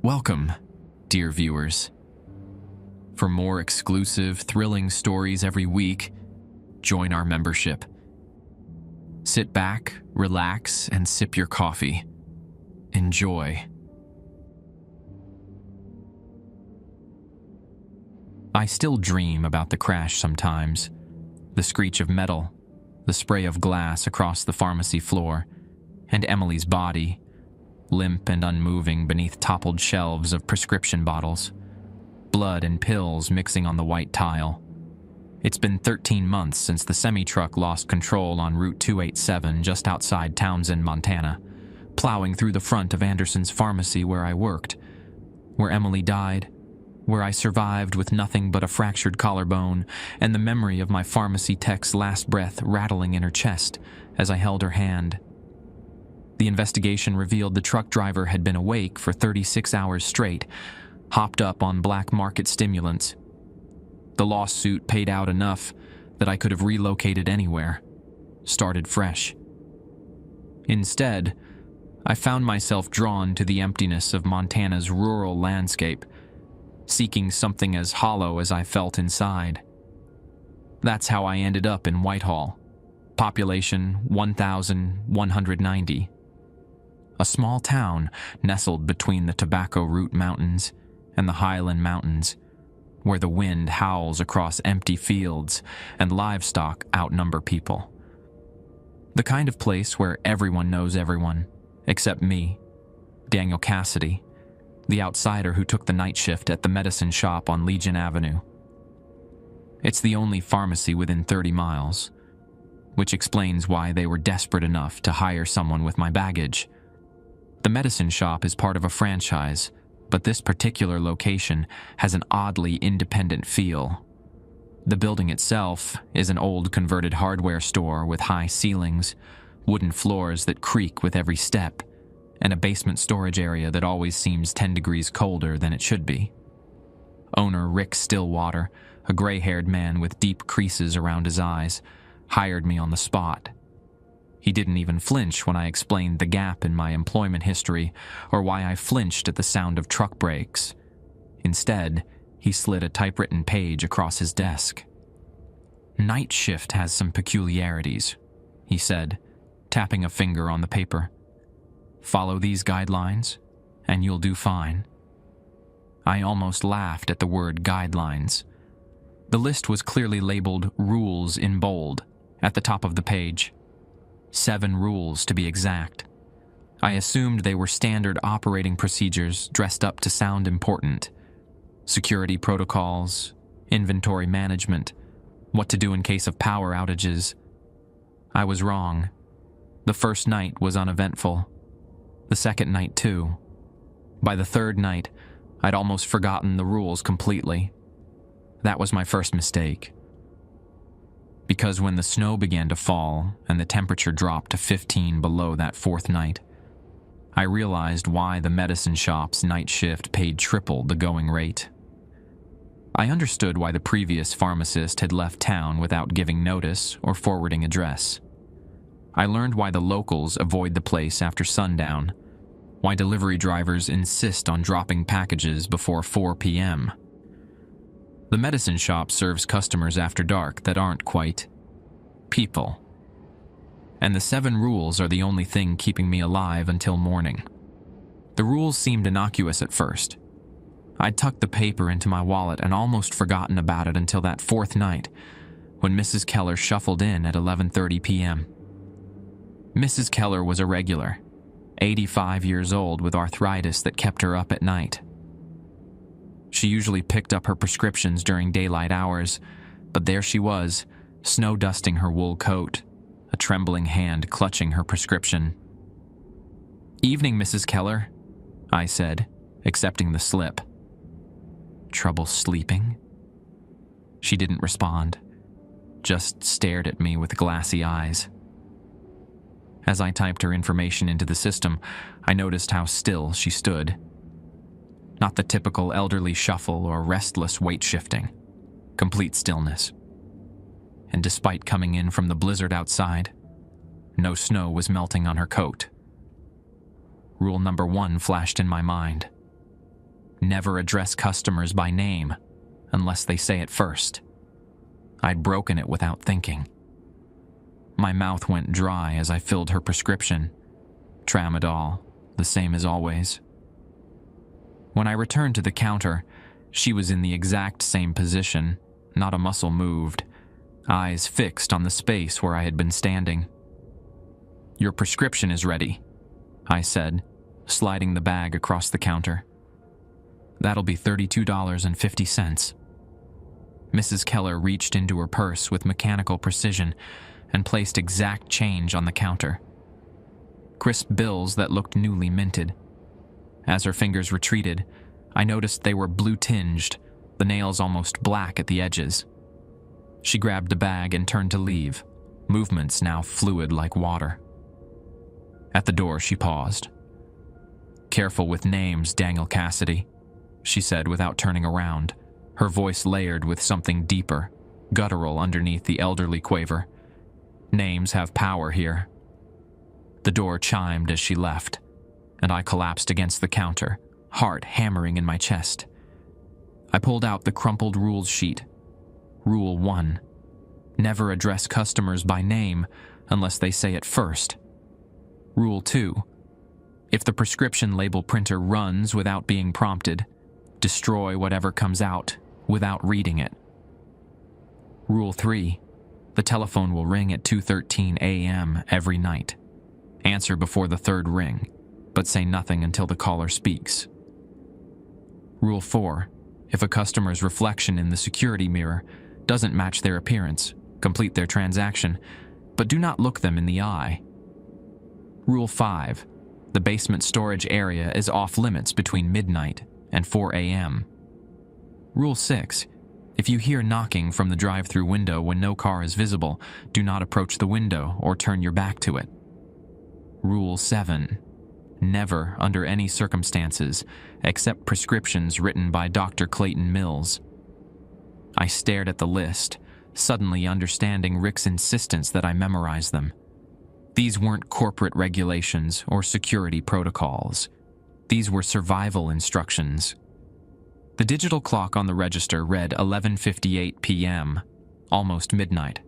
Welcome, dear viewers. For more exclusive, thrilling stories every week, join our membership. Sit back, relax, and sip your coffee. Enjoy. I still dream about the crash sometimes. The screech of metal, the spray of glass across the pharmacy floor, and Emily's body, limp and unmoving beneath toppled shelves of prescription bottles, blood and pills mixing on the white tile. It's been 13 months since the semi-truck lost control on Route 287 just outside Townsend, Montana, plowing through the front of Anderson's pharmacy where I worked, where Emily died, where I survived with nothing but a fractured collarbone and the memory of my pharmacy tech's last breath rattling in her chest as I held her hand. The investigation revealed the truck driver had been awake for 36 hours straight, hopped up on black market stimulants. The lawsuit paid out enough that I could have relocated anywhere, started fresh. Instead, I found myself drawn to the emptiness of Montana's rural landscape, seeking something as hollow as I felt inside. That's how I ended up in Whitehall, population 1,190. A small town nestled between the Tobacco Root Mountains and the Highland Mountains, where the wind howls across empty fields and livestock outnumber people. The kind of place where everyone knows everyone, except me, Daniel Cassidy, the outsider who took the night shift at the medicine shop on Legion Avenue. It's the only pharmacy within 30 miles, which explains why they were desperate enough to hire someone with my baggage. The medicine shop is part of a franchise, but this particular location has an oddly independent feel. The building itself is an old converted hardware store with high ceilings, wooden floors that creak with every step, and a basement storage area that always seems 10 degrees colder than it should be. Owner Rick Stillwater, a gray-haired man with deep creases around his eyes, hired me on the spot. He didn't even flinch when I explained the gap in my employment history or why I flinched at the sound of truck brakes. Instead, he slid a typewritten page across his desk. "Night shift has some peculiarities," he said, tapping a finger on the paper. "Follow these guidelines, and you'll do fine." I almost laughed at the word guidelines. The list was clearly labeled rules in bold at the top of the page. 7 rules to be exact. I assumed they were standard operating procedures dressed up to sound important. Security protocols, inventory management, what to do in case of power outages. I was wrong. The first night was uneventful. The second night too. By the third night, I'd almost forgotten the rules completely. That was my first mistake. Because when the snow began to fall and the temperature dropped to 15 below that fourth night, I realized why the medicine shop's night shift paid triple the going rate. I understood why the previous pharmacist had left town without giving notice or forwarding address. I learned why the locals avoid the place after sundown, why delivery drivers insist on dropping packages before 4 p.m. The medicine shop serves customers after dark that aren't quite people. And the 7 rules are the only thing keeping me alive until morning. The rules seemed innocuous at first. I'd tucked the paper into my wallet and almost forgotten about it until that fourth night, when Mrs. Keller shuffled in at 11:30 p.m. Mrs. Keller was a regular, 85 years old with arthritis that kept her up at night. She usually picked up her prescriptions during daylight hours, but there she was, snow dusting her wool coat, a trembling hand clutching her prescription. "Evening, Mrs. Keller," I said, accepting the slip. "Trouble sleeping?" She didn't respond, just stared at me with glassy eyes. As I typed her information into the system, I noticed how still she stood. Not the typical elderly shuffle or restless weight shifting. Complete stillness. And despite coming in from the blizzard outside, no snow was melting on her coat. Rule number 1 flashed in my mind. Never address customers by name unless they say it first. I'd broken it without thinking. My mouth went dry as I filled her prescription. Tramadol, the same as always. When I returned to the counter, she was in the exact same position, not a muscle moved, eyes fixed on the space where I had been standing. "Your prescription is ready," I said, sliding the bag across the counter. "That'll be $32.50. Mrs. Keller reached into her purse with mechanical precision and placed exact change on the counter. Crisp bills that looked newly minted. As her fingers retreated, I noticed they were blue-tinged, the nails almost black at the edges. She grabbed the bag and turned to leave, movements now fluid like water. At the door, she paused. "Careful with names, Daniel Cassidy," she said without turning around, her voice layered with something deeper, guttural underneath the elderly quaver. "Names have power here." The door chimed as she left, and I collapsed against the counter, heart hammering in my chest. I pulled out the crumpled rules sheet. Rule 1. Never address customers by name unless they say it first. Rule 2. If the prescription label printer runs without being prompted, destroy whatever comes out without reading it. Rule 3. The telephone will ring at 2:13 a.m. every night. Answer before the third ring, but say nothing until the caller speaks. Rule 4. If a customer's reflection in the security mirror doesn't match their appearance, complete their transaction, but do not look them in the eye. Rule 5. The basement storage area is off limits between midnight and 4 a.m. Rule 6. If you hear knocking from the drive-through window when no car is visible, do not approach the window or turn your back to it. Rule 7. Never, under any circumstances, accept prescriptions written by Dr. Clayton Mills. I stared at the list, suddenly understanding Rick's insistence that I memorize them. These weren't corporate regulations or security protocols. These were survival instructions. The digital clock on the register read 11:58 p.m., almost midnight.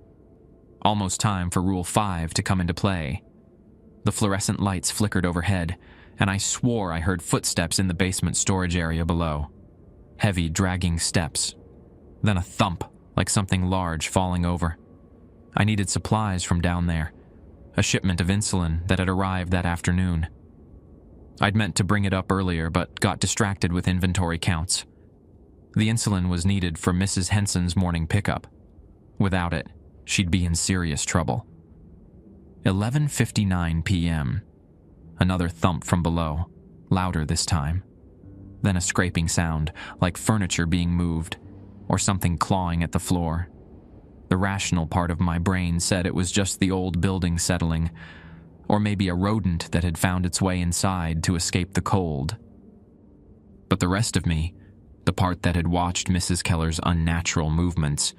Almost time for Rule 5 to come into play. The fluorescent lights flickered overhead, and I swore I heard footsteps in the basement storage area below. Heavy, dragging steps. Then a thump, like something large falling over. I needed supplies from down there. A shipment of insulin that had arrived that afternoon. I'd meant to bring it up earlier, but got distracted with inventory counts. The insulin was needed for Mrs. Henson's morning pickup. Without it, she'd be in serious trouble. 11:59 p.m. Another thump from below, louder this time. Then a scraping sound, like furniture being moved, or something clawing at the floor. The rational part of my brain said it was just the old building settling, or maybe a rodent that had found its way inside to escape the cold. But the rest of me, the part that had watched Mrs. Keller's unnatural movements,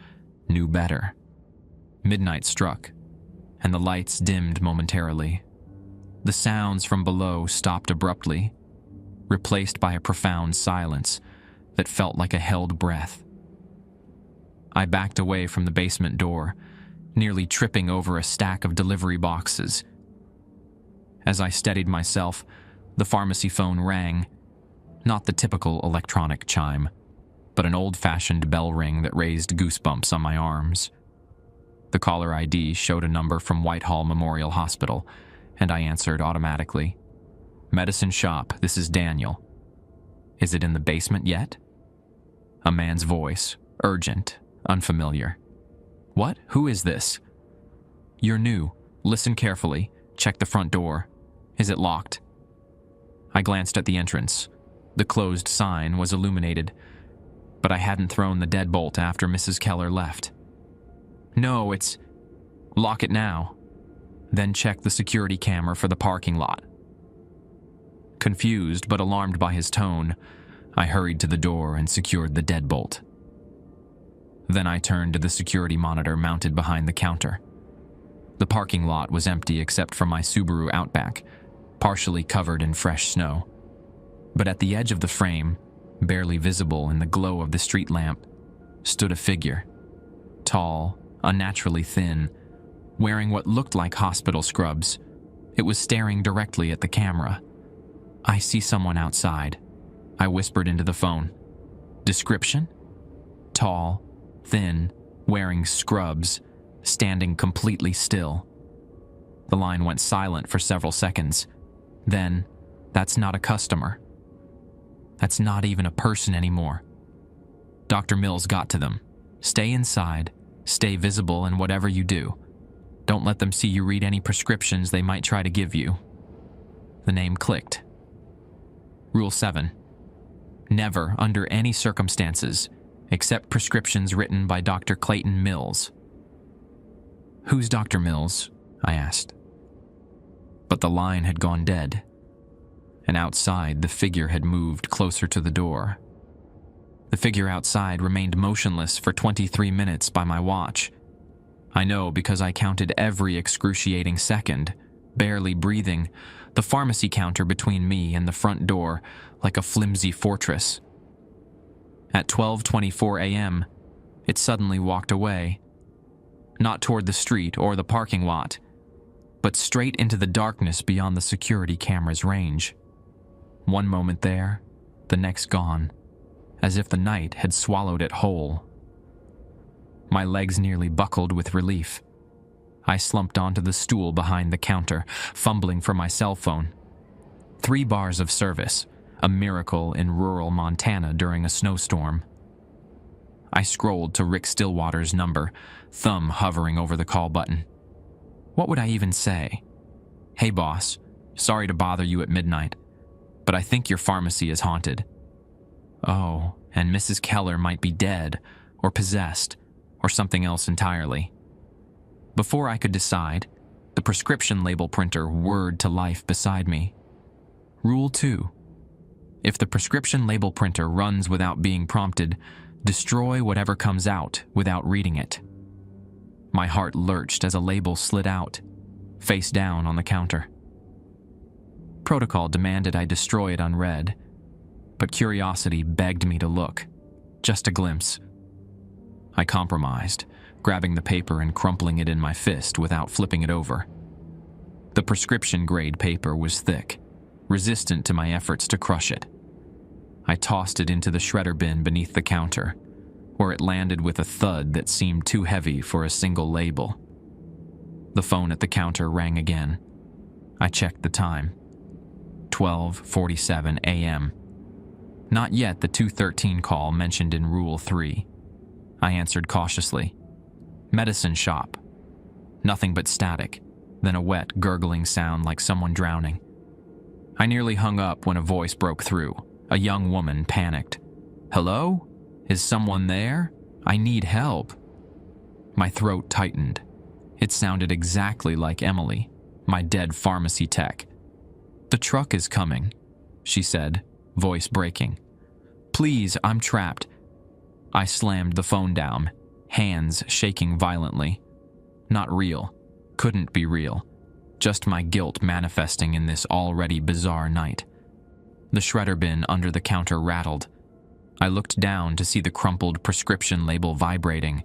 knew better. Midnight struck, and the lights dimmed momentarily. The sounds from below stopped abruptly, replaced by a profound silence that felt like a held breath. I backed away from the basement door, nearly tripping over a stack of delivery boxes. As I steadied myself, the pharmacy phone rang. Not the typical electronic chime, but an old-fashioned bell ring that raised goosebumps on my arms. The caller ID showed a number from Whitehall Memorial Hospital, and I answered automatically. "Medicine shop, this is Daniel. Is it in the basement yet?" A man's voice, urgent, unfamiliar. "What? Who is this?" "You're new. Listen carefully. Check the front door. Is it locked?" I glanced at the entrance. The closed sign was illuminated, but I hadn't thrown the deadbolt after Mrs. Keller left. "No, it's... Lock it now. Then check the security camera for the parking lot." Confused but alarmed by his tone, I hurried to the door and secured the deadbolt. Then I turned to the security monitor mounted behind the counter. The parking lot was empty except for my Subaru Outback, partially covered in fresh snow. But at the edge of the frame, Barely visible in the glow of the street lamp, stood a figure. Tall, unnaturally thin, wearing what looked like hospital scrubs. It was staring directly at the camera. "I see someone outside," I whispered into the phone. "Description?" "Tall, thin, wearing scrubs, standing completely still." The line went silent for several seconds. Then, "That's not a customer. That's not even a person anymore." Dr. Mills got to them. "Stay inside, stay visible in whatever you do. Don't let them see you read any prescriptions they might try to give you." The name clicked. Rule 7. Never, under any circumstances, accept prescriptions written by Dr. Clayton Mills. "Who's Dr. Mills?" I asked. But the line had gone dead, and outside the figure had moved closer to the door. The figure outside remained motionless for 23 minutes by my watch. I know because I counted every excruciating second, barely breathing, the pharmacy counter between me and the front door like a flimsy fortress. At 12:24 a.m., it suddenly walked away. Not toward the street or the parking lot, but straight into the darkness beyond the security camera's range. One moment there, the next gone, as if the night had swallowed it whole. My legs nearly buckled with relief. I slumped onto the stool behind the counter, fumbling for my cell phone. 3 bars of service, a miracle in rural Montana during a snowstorm. I scrolled to Rick Stillwater's number, thumb hovering over the call button. What would I even say? "Hey boss, sorry to bother you at midnight, but I think your pharmacy is haunted." Oh, and Mrs. Keller might be dead, or possessed, or something else entirely. Before I could decide, the prescription label printer whirred to life beside me. Rule 2. If the prescription label printer runs without being prompted, destroy whatever comes out without reading it. My heart lurched as a label slid out, face down on the counter. Protocol demanded I destroy it unread, but curiosity begged me to look. Just a glimpse. I compromised, grabbing the paper and crumpling it in my fist without flipping it over. The prescription-grade paper was thick, resistant to my efforts to crush it. I tossed it into the shredder bin beneath the counter, where it landed with a thud that seemed too heavy for a single label. The phone at the counter rang again. I checked the time. 12:47 a.m. Not yet the 213 call mentioned in Rule 3. I answered cautiously. "Medicine shop." Nothing but static, then a wet, gurgling sound like someone drowning. I nearly hung up when a voice broke through. A young woman panicked. "Hello? Is someone there? I need help." My throat tightened. It sounded exactly like Emily, my dead pharmacy tech. "The truck is coming," she said, voice breaking. "Please, I'm trapped." I slammed the phone down, hands shaking violently. Not real. Couldn't be real. Just my guilt manifesting in this already bizarre night. The shredder bin under the counter rattled. I looked down to see the crumpled prescription label vibrating,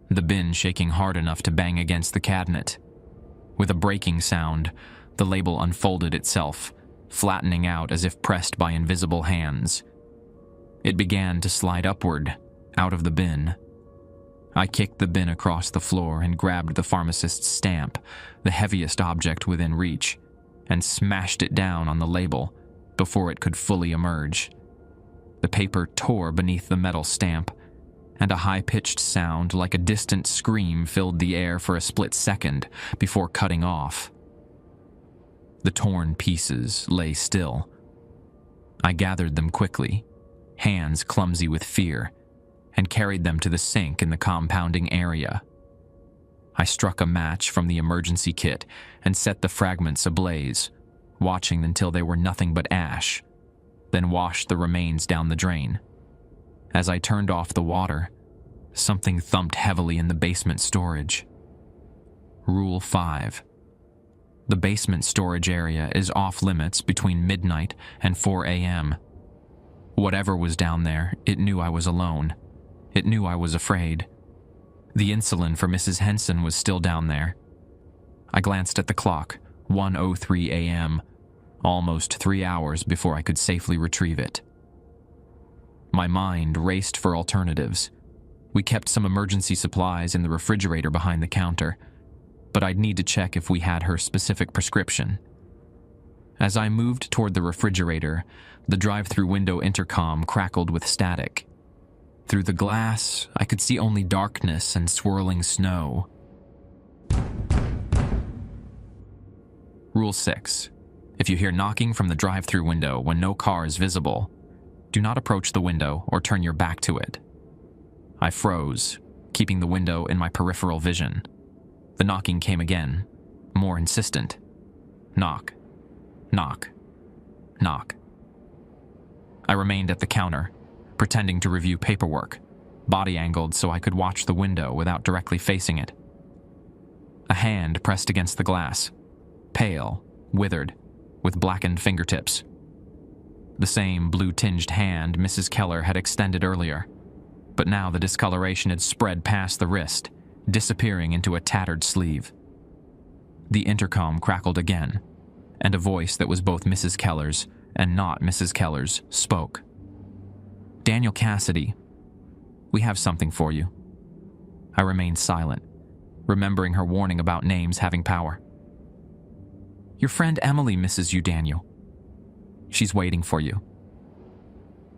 the bin shaking hard enough to bang against the cabinet. With a breaking sound, the label unfolded itself, flattening out as if pressed by invisible hands. It began to slide upward, out of the bin. I kicked the bin across the floor and grabbed the pharmacist's stamp, the heaviest object within reach, and smashed it down on the label before it could fully emerge. The paper tore beneath the metal stamp, and a high-pitched sound like a distant scream filled the air for a split second before cutting off. The torn pieces lay still. I gathered them quickly, hands clumsy with fear, and carried them to the sink in the compounding area. I struck a match from the emergency kit and set the fragments ablaze, watching until they were nothing but ash, then washed the remains down the drain. As I turned off the water, something thumped heavily in the basement storage. Rule 5. The basement storage area is off limits between midnight and 4 a.m. Whatever was down there, it knew I was alone. It knew I was afraid. The insulin for Mrs. Henson was still down there. I glanced at the clock, 1:03 a.m., almost 3 hours before I could safely retrieve it. My mind raced for alternatives. We kept some emergency supplies in the refrigerator behind the counter, but I'd need to check if we had her specific prescription. As I moved toward the refrigerator, the drive-through window intercom crackled with static. Through the glass, I could see only darkness and swirling snow. Rule 6. If you hear knocking from the drive-through window when no car is visible, do not approach the window or turn your back to it. I froze, keeping the window in my peripheral vision. The knocking came again, more insistent. Knock. Knock. Knock. I remained at the counter, pretending to review paperwork, body angled so I could watch the window without directly facing it. A hand pressed against the glass, pale, withered, with blackened fingertips. The same blue-tinged hand Mrs. Keller had extended earlier, but now the discoloration had spread past the wrist, disappearing into a tattered sleeve. The intercom crackled again, and a voice that was both Mrs. Keller's and not Mrs. Keller's spoke. "Daniel Cassidy, we have something for you." I remained silent, remembering her warning about names having power. "Your friend Emily misses you, Daniel. She's waiting for you."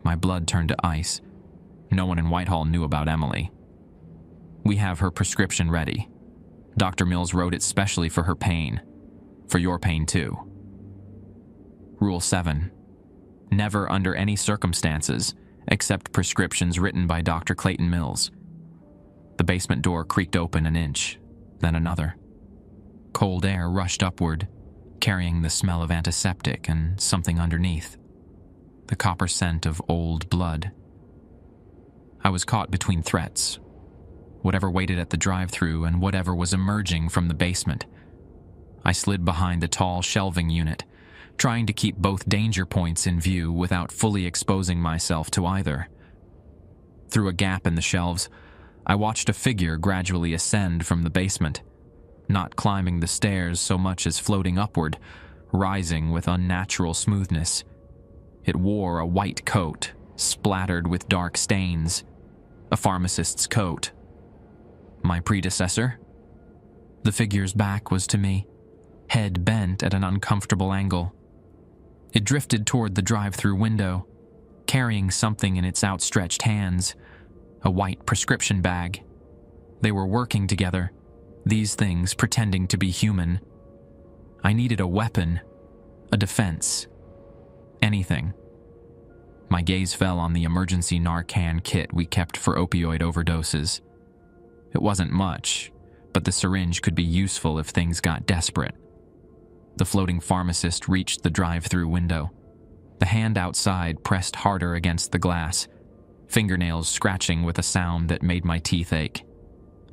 My blood turned to ice. No one in Whitehall knew about Emily. "We have her prescription ready. Dr. Mills wrote it specially for her pain. For your pain, too." Rule 7. Never under any circumstances accept prescriptions written by Dr. Clayton Mills. The basement door creaked open an inch, then another. Cold air rushed upward, carrying the smell of antiseptic and something underneath. The copper scent of old blood. I was caught between threats. Whatever waited at the drive-thru and whatever was emerging from the basement. I slid behind the tall shelving unit, trying to keep both danger points in view without fully exposing myself to either. Through a gap in the shelves, I watched a figure gradually ascend from the basement, not climbing the stairs so much as floating upward, rising with unnatural smoothness. It wore a white coat, splattered with dark stains. A pharmacist's coat. My predecessor? The figure's back was to me, head bent at an uncomfortable angle. It drifted toward the drive-through window, carrying something in its outstretched hands, a white prescription bag. They were working together, these things pretending to be human. I needed a weapon, a defense, anything. My gaze fell on the emergency Narcan kit we kept for opioid overdoses. It wasn't much, but the syringe could be useful if things got desperate. The floating pharmacist reached the drive-through window. The hand outside pressed harder against the glass, fingernails scratching with a sound that made my teeth ache.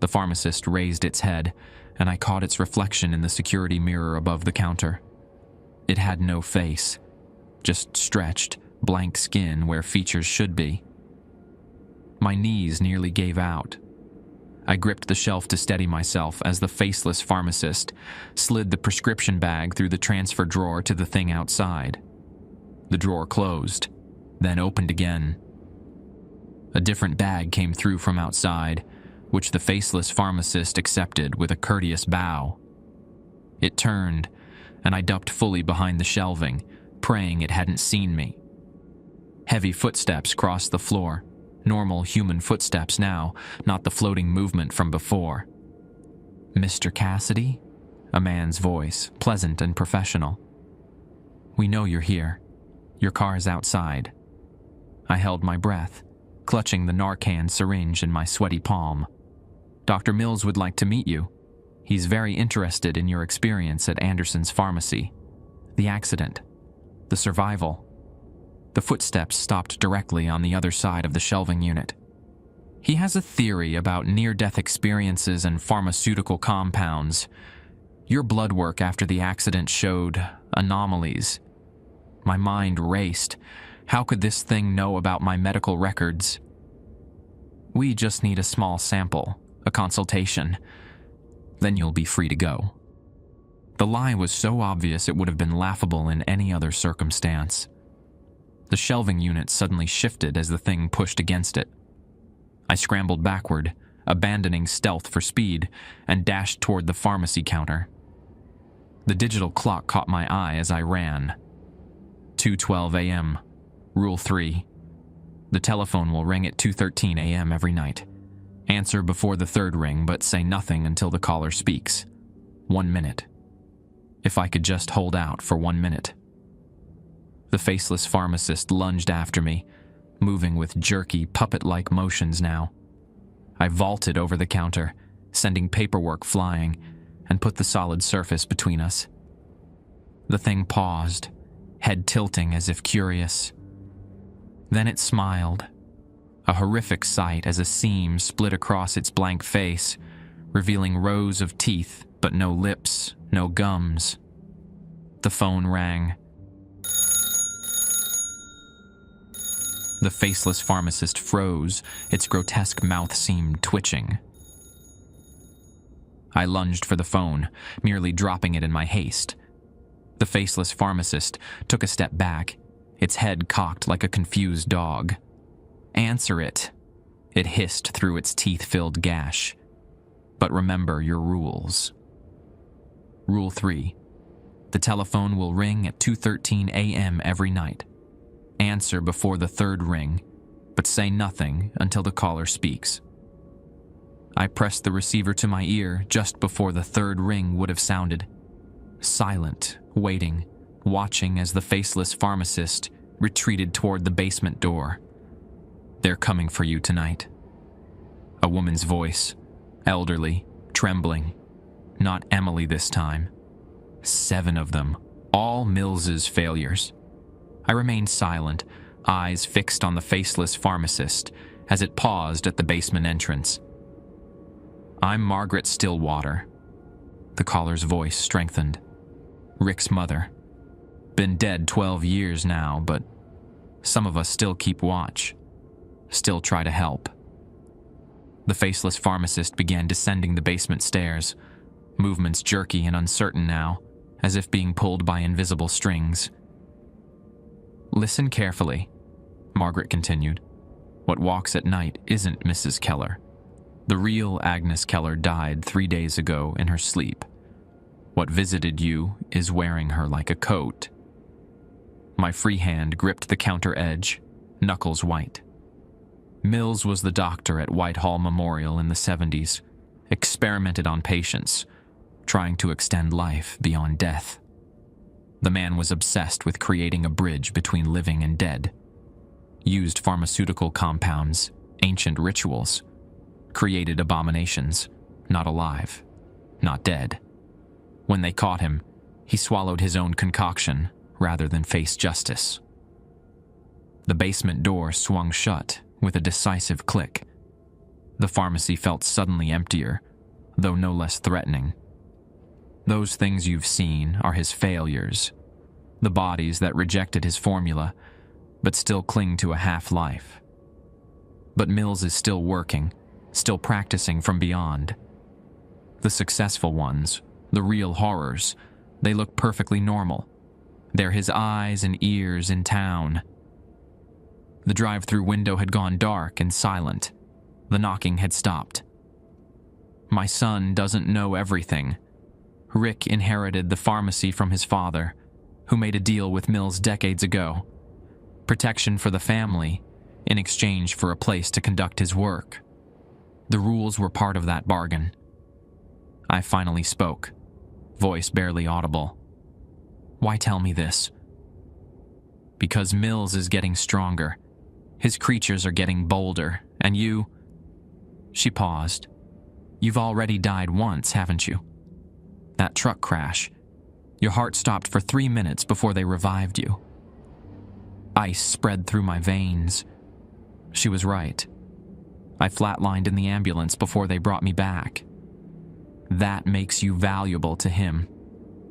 The pharmacist raised its head, and I caught its reflection in the security mirror above the counter. It had no face, just stretched, blank skin where features should be. My knees nearly gave out. I gripped the shelf to steady myself as the faceless pharmacist slid the prescription bag through the transfer drawer to the thing outside. The drawer closed, then opened again. A different bag came through from outside, which the faceless pharmacist accepted with a courteous bow. It turned, and I ducked fully behind the shelving, praying it hadn't seen me. Heavy footsteps crossed the floor. Normal human footsteps now, not the floating movement from before. "Mr. Cassidy?" A man's voice, pleasant and professional. "We know you're here. Your car's outside." I held my breath, clutching the Narcan syringe in my sweaty palm. "Dr. Mills would like to meet you. He's very interested in your experience at Anderson's pharmacy. The accident. The survival." The footsteps stopped directly on the other side of the shelving unit. "He has a theory about near-death experiences and pharmaceutical compounds. Your blood work after the accident showed anomalies." My mind raced, How could this thing know about my medical records? We just need a small sample, a consultation. Then you'll be free to go. The lie was so obvious it would have been laughable in any other circumstance. The shelving unit suddenly shifted as the thing pushed against it. I scrambled backward, abandoning stealth for speed, and dashed toward the pharmacy counter. The digital clock caught my eye as I ran. 2:12 a.m. Rule 3. The telephone will ring at 2:13 a.m. every night. Answer before the third ring, but say nothing until the caller speaks. 1 minute. If I could just hold out for 1 minute. The faceless pharmacist lunged after me, moving with jerky, puppet-like motions now. I vaulted over the counter, sending paperwork flying, and put the solid surface between us. The thing paused, head tilting as if curious. Then it smiled, a horrific sight as a seam split across its blank face, revealing rows of teeth, but no lips, no gums. The phone rang. The faceless pharmacist froze, its grotesque mouth seam twitching. I lunged for the phone, nearly dropping it in my haste. The faceless pharmacist took a step back, its head cocked like a confused dog. "Answer it," it hissed through its teeth-filled gash. "But remember your rules." Rule 3. The telephone will ring at 2:13 a.m. every night. Answer before the third ring, but say nothing until the caller speaks. I pressed the receiver to my ear just before the third ring would have sounded. Silent, waiting, watching as the faceless pharmacist retreated toward the basement door. "They're coming for you tonight." A woman's voice, elderly, trembling. Not Emily this time. 7 of them, all Mills's failures. I remained silent, eyes fixed on the faceless pharmacist as it paused at the basement entrance. "I'm Margaret Stillwater." The caller's voice strengthened. "Rick's mother. Been dead 12 years now, but some of us still keep watch, still try to help." The faceless pharmacist began descending the basement stairs, movements jerky and uncertain now, as if being pulled by invisible strings. "Listen carefully," Margaret continued. "What walks at night isn't Mrs. Keller. The real Agnes Keller died 3 days ago in her sleep. What visited you is wearing her like a coat." My free hand gripped the counter edge, knuckles white. Mills was the doctor at Whitehall Memorial in the 70s, experimented on patients, trying to extend life beyond death. The man was obsessed with creating a bridge between living and dead. Used pharmaceutical compounds, ancient rituals, created abominations, not alive, not dead. When they caught him, he swallowed his own concoction rather than face justice. The basement door swung shut with a decisive click. The pharmacy felt suddenly emptier, though no less threatening. Those things you've seen are his failures, the bodies that rejected his formula, but still cling to a half-life. But Mills is still working, still practicing from beyond. The successful ones, the real horrors, they look perfectly normal. They're his eyes and ears in town. The drive-through window had gone dark and silent. The knocking had stopped. My son doesn't know everything. Rick inherited the pharmacy from his father, who made a deal with Mills decades ago. Protection for the family, in exchange for a place to conduct his work. The rules were part of that bargain. I finally spoke, voice barely audible. "Why tell me this?" "Because Mills is getting stronger. His creatures are getting bolder, and you..." She paused. "You've already died once, haven't you? That truck crash. Your heart stopped for 3 minutes before they revived you." Ice spread through my veins. She was right. I flatlined in the ambulance before they brought me back. That makes you valuable to him.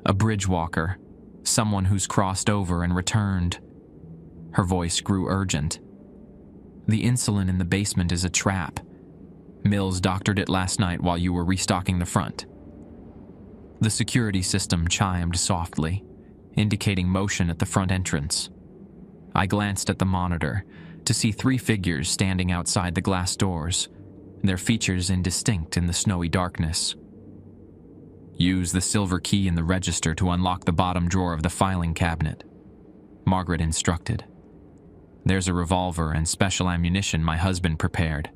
A bridge walker, someone who's crossed over and returned. Her voice grew urgent. "The insulin in the basement is a trap. Mills doctored it last night while you were restocking the front." The security system chimed softly, indicating motion at the front entrance. I glanced at the monitor to see 3 figures standing outside the glass doors, their features indistinct in the snowy darkness. "Use the silver key in the register to unlock the bottom drawer of the filing cabinet," Margaret instructed. "There's a revolver and special ammunition my husband prepared.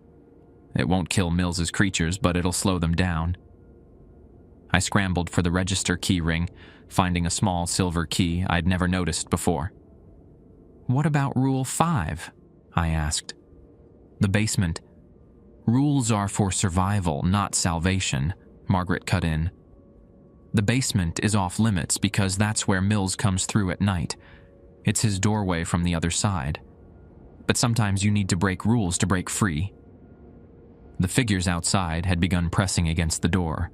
It won't kill Mills's creatures, but it'll slow them down." I scrambled for the register key ring, finding a small silver key I'd never noticed before. "What about Rule 5? I asked. "The basement. Rules are for survival, not salvation," Margaret cut in. "The basement is off limits because that's where Mills comes through at night. It's his doorway from the other side. But sometimes you need to break rules to break free." The figures outside had begun pressing against the door,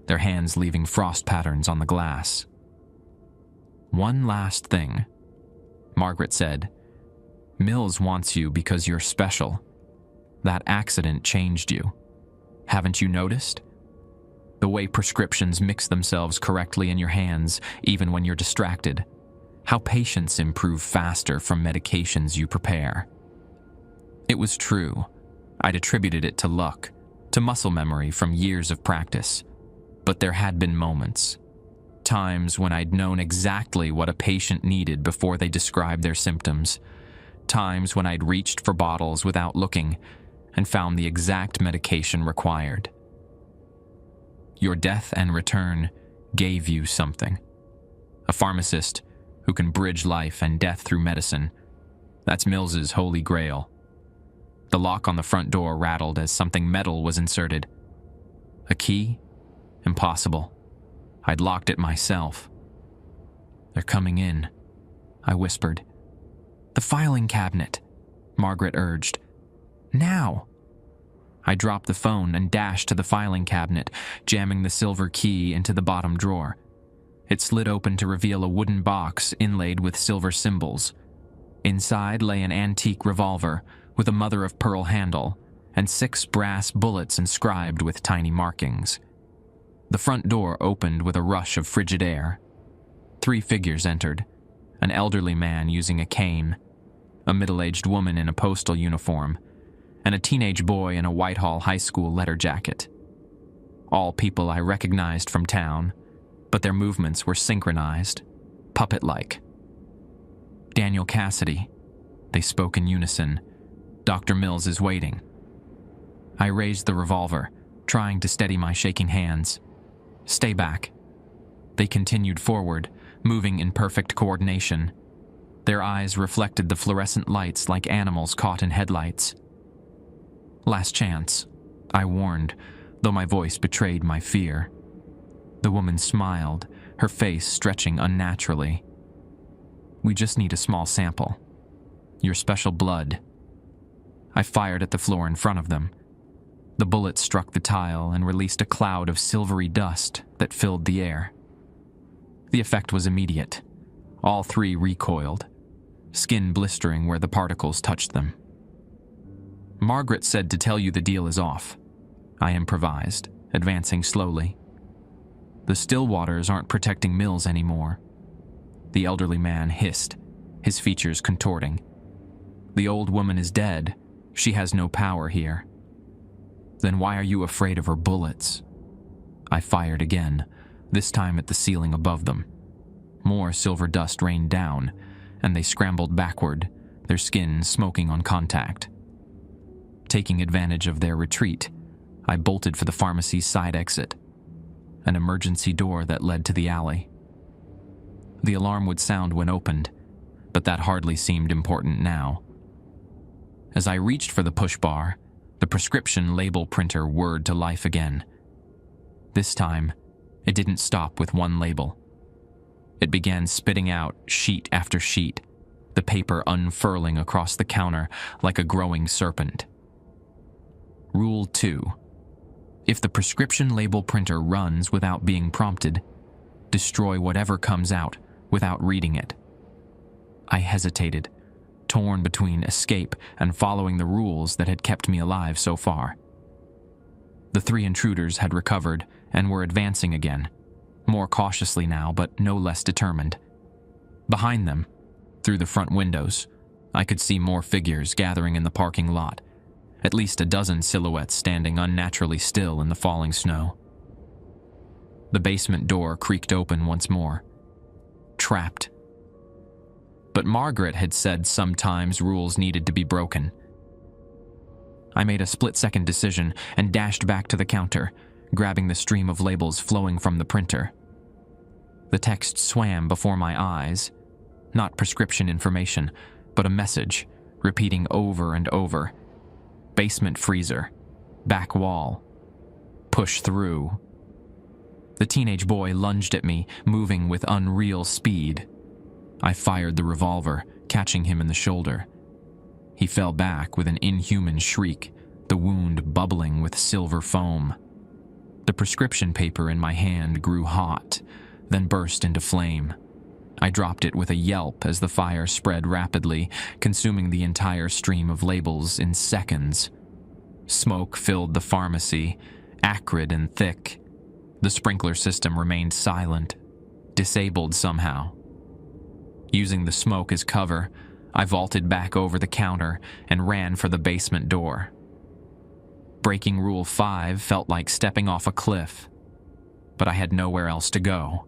their hands leaving frost patterns on the glass. "One last thing," Margaret said. "Mills wants you because you're special. That accident changed you. Haven't you noticed? The way prescriptions mix themselves correctly in your hands, even when you're distracted. How patients improve faster from medications you prepare." It was true. I'd attributed it to luck, to muscle memory from years of practice. But there had been moments, times when I'd known exactly what a patient needed before they described their symptoms, times when I'd reached for bottles without looking and found the exact medication required. Your death and return gave you something. A pharmacist who can bridge life and death through medicine. That's Mills's holy grail. The lock on the front door rattled as something metal was inserted. A key? Impossible. I'd locked it myself. "They're coming in," I whispered. "The filing cabinet," Margaret urged. "Now!" I dropped the phone and dashed to the filing cabinet, jamming the silver key into the bottom drawer. It slid open to reveal a wooden box inlaid with silver symbols. Inside lay an antique revolver with a mother-of-pearl handle and 6 brass bullets inscribed with tiny markings. The front door opened with a rush of frigid air. 3 figures entered, an elderly man using a cane, a middle-aged woman in a postal uniform, and a teenage boy in a Whitehall High School letter jacket. All people I recognized from town, but their movements were synchronized, puppet-like. "Daniel Cassidy," they spoke in unison. "Dr. Mills is waiting." I raised the revolver, trying to steady my shaking hands. "Stay back." They continued forward, moving in perfect coordination. Their eyes reflected the fluorescent lights like animals caught in headlights. "Last chance," I warned, though my voice betrayed my fear. The woman smiled, her face stretching unnaturally. "We just need a small sample. Your special blood." I fired at the floor in front of them. The bullet struck the tile and released a cloud of silvery dust that filled the air. The effect was immediate. All 3 recoiled, skin blistering where the particles touched them. "Margaret said to tell you the deal is off," I improvised, advancing slowly. "The Stillwaters aren't protecting Mills anymore." The elderly man hissed, his features contorting. "The old woman is dead. She has no power here." "Then why are you afraid of her bullets?" I fired again, this time at the ceiling above them. More silver dust rained down, and they scrambled backward, their skin smoking on contact. Taking advantage of their retreat, I bolted for the pharmacy's side exit, an emergency door that led to the alley. The alarm would sound when opened, but that hardly seemed important now. As I reached for the push bar, the prescription label printer whirred to life again. This time, it didn't stop with one label. It began spitting out sheet after sheet, the paper unfurling across the counter like a growing serpent. Rule 2. If the prescription label printer runs without being prompted, destroy whatever comes out without reading it. I hesitated, torn between escape and following the rules that had kept me alive so far. The 3 intruders had recovered and were advancing again, more cautiously now, but no less determined. Behind them, through the front windows, I could see more figures gathering in the parking lot, at least a dozen silhouettes standing unnaturally still in the falling snow. The basement door creaked open once more. Trapped. But Margaret had said sometimes rules needed to be broken. I made a split-second decision and dashed back to the counter, grabbing the stream of labels flowing from the printer. The text swam before my eyes, not prescription information, but a message, repeating over and over. Basement freezer. Back wall. Push through. The teenage boy lunged at me, moving with unreal speed. I fired the revolver, catching him in the shoulder. He fell back with an inhuman shriek, the wound bubbling with silver foam. The prescription paper in my hand grew hot, then burst into flame. I dropped it with a yelp as the fire spread rapidly, consuming the entire stream of labels in seconds. Smoke filled the pharmacy, acrid and thick. The sprinkler system remained silent, disabled somehow. Using the smoke as cover, I vaulted back over the counter and ran for the basement door. Breaking Rule 5 felt like stepping off a cliff, but I had nowhere else to go.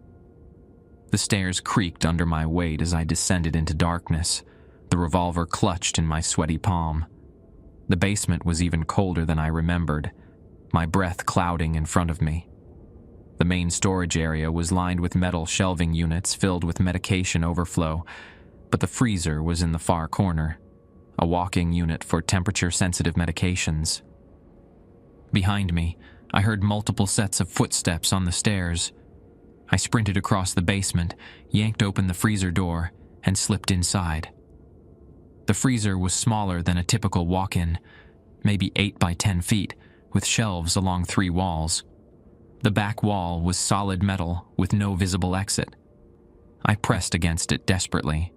The stairs creaked under my weight as I descended into darkness, the revolver clutched in my sweaty palm. The basement was even colder than I remembered, my breath clouding in front of me. The main storage area was lined with metal shelving units filled with medication overflow, but the freezer was in the far corner, a walk-in unit for temperature-sensitive medications. Behind me, I heard multiple sets of footsteps on the stairs. I sprinted across the basement, yanked open the freezer door, and slipped inside. The freezer was smaller than a typical walk-in, maybe 8 by 10 feet, with shelves along 3 walls. The back wall was solid metal with no visible exit. I pressed against it desperately,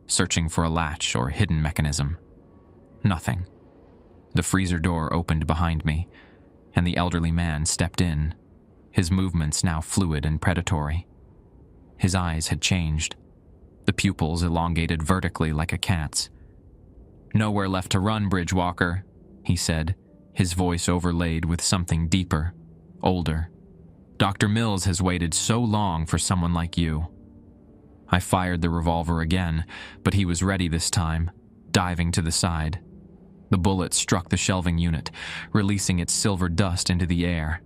searching for a latch or hidden mechanism. Nothing. The freezer door opened behind me, and the elderly man stepped in, his movements now fluid and predatory. His eyes had changed, the pupils elongated vertically like a cat's. "Nowhere left to run, Bridgewalker," he said, his voice overlaid with something deeper, older. "Dr. Mills has waited so long for someone like you." I fired the revolver again, but he was ready this time, diving to the side. The bullet struck the shelving unit, releasing its silver dust into the air.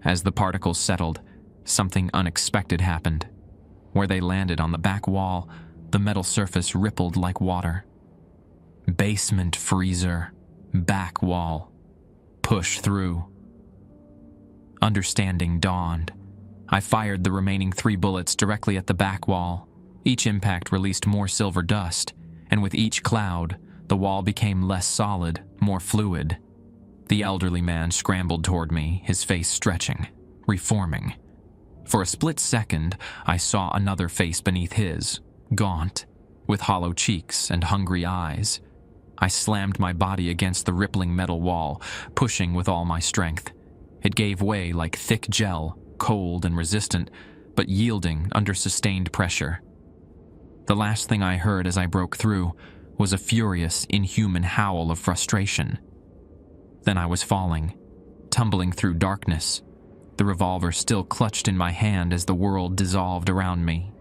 As the particles settled, something unexpected happened. Where they landed on the back wall, the metal surface rippled like water. Basement freezer, back wall, push through. Understanding dawned. I fired the remaining 3 bullets directly at the back wall. Each impact released more silver dust, and with each cloud, the wall became less solid, more fluid. The elderly man scrambled toward me, his face stretching, reforming. For a split second, I saw another face beneath his, gaunt, with hollow cheeks and hungry eyes. I slammed my body against the rippling metal wall, pushing with all my strength. It gave way like thick gel, cold and resistant, but yielding under sustained pressure. The last thing I heard as I broke through was a furious, inhuman howl of frustration. Then I was falling, tumbling through darkness, the revolver still clutched in my hand as the world dissolved around me.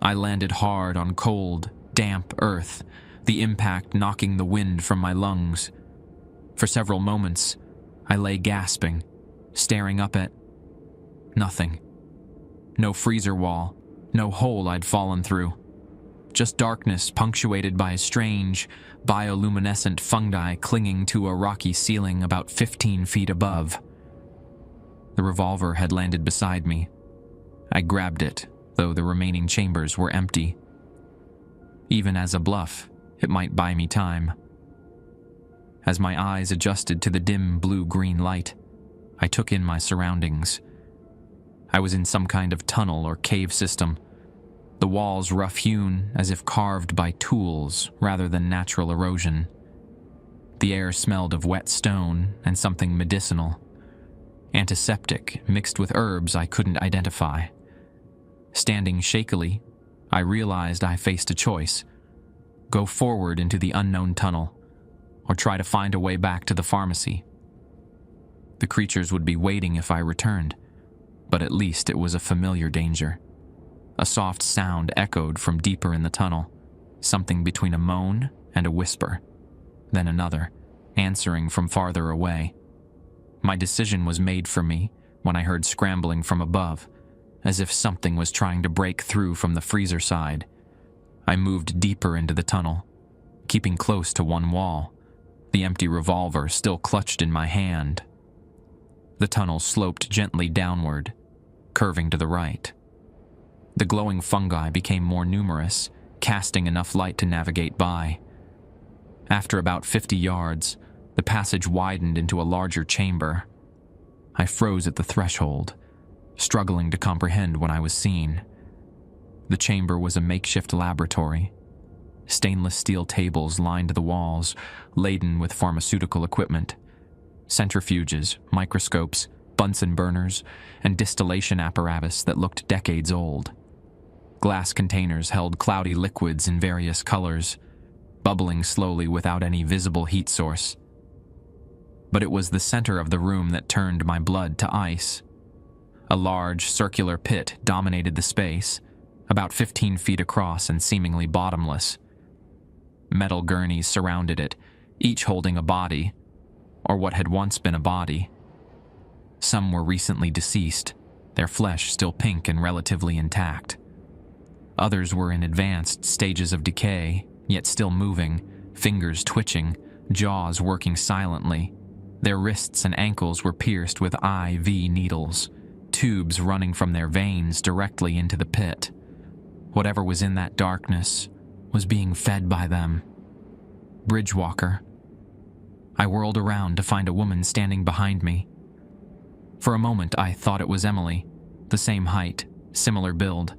I landed hard on cold, damp earth, the impact knocking the wind from my lungs. For several moments, I lay gasping, staring up at nothing. No freezer wall, no hole I'd fallen through. Just darkness punctuated by a strange, bioluminescent fungi clinging to a rocky ceiling about 15 feet above. The revolver had landed beside me. I grabbed it, though the remaining chambers were empty. Even as a bluff, it might buy me time. As my eyes adjusted to the dim blue-green light, I took in my surroundings. I was in some kind of tunnel or cave system. the walls rough-hewn as if carved by tools rather than natural erosion. The air smelled of wet stone and something medicinal, antiseptic mixed with herbs I couldn't identify. Standing shakily, I realized I faced a choice: go forward into the unknown tunnel, or try to find a way back to the pharmacy. The creatures would be waiting if I returned, but at least it was a familiar danger. A soft sound echoed from deeper in the tunnel, something between a moan and a whisper, then another, answering from farther away. My decision was made for me when I heard scrambling from above, as if something was trying to break through from the freezer side. I moved deeper into the tunnel, keeping close to one wall, the empty revolver still clutched in my hand. The tunnel sloped gently downward, curving to the right. The glowing fungi became more numerous, casting enough light to navigate by. After about 50 yards, the passage widened into a larger chamber. I froze at the threshold, struggling to comprehend what I was seeing. The chamber was a makeshift laboratory. Stainless steel tables lined the walls, laden with pharmaceutical equipment. Centrifuges, microscopes, Bunsen burners, and distillation apparatus that looked decades old. Glass containers held cloudy liquids in various colors, bubbling slowly without any visible heat source. But it was the center of the room that turned my blood to ice. A large, circular pit dominated the space, about 15 feet across and seemingly bottomless. Metal gurneys surrounded it, each holding a body, or what had once been a body. Some were recently deceased, their flesh still pink and relatively intact. Others were in advanced stages of decay, yet still moving, fingers twitching, jaws working silently. Their wrists and ankles were pierced with IV needles, tubes running from their veins directly into the pit. Whatever was in that darkness was being fed by them. Bridgewalker. I whirled around to find a woman standing behind me. For a moment, I thought it was Emily, the same height, similar build.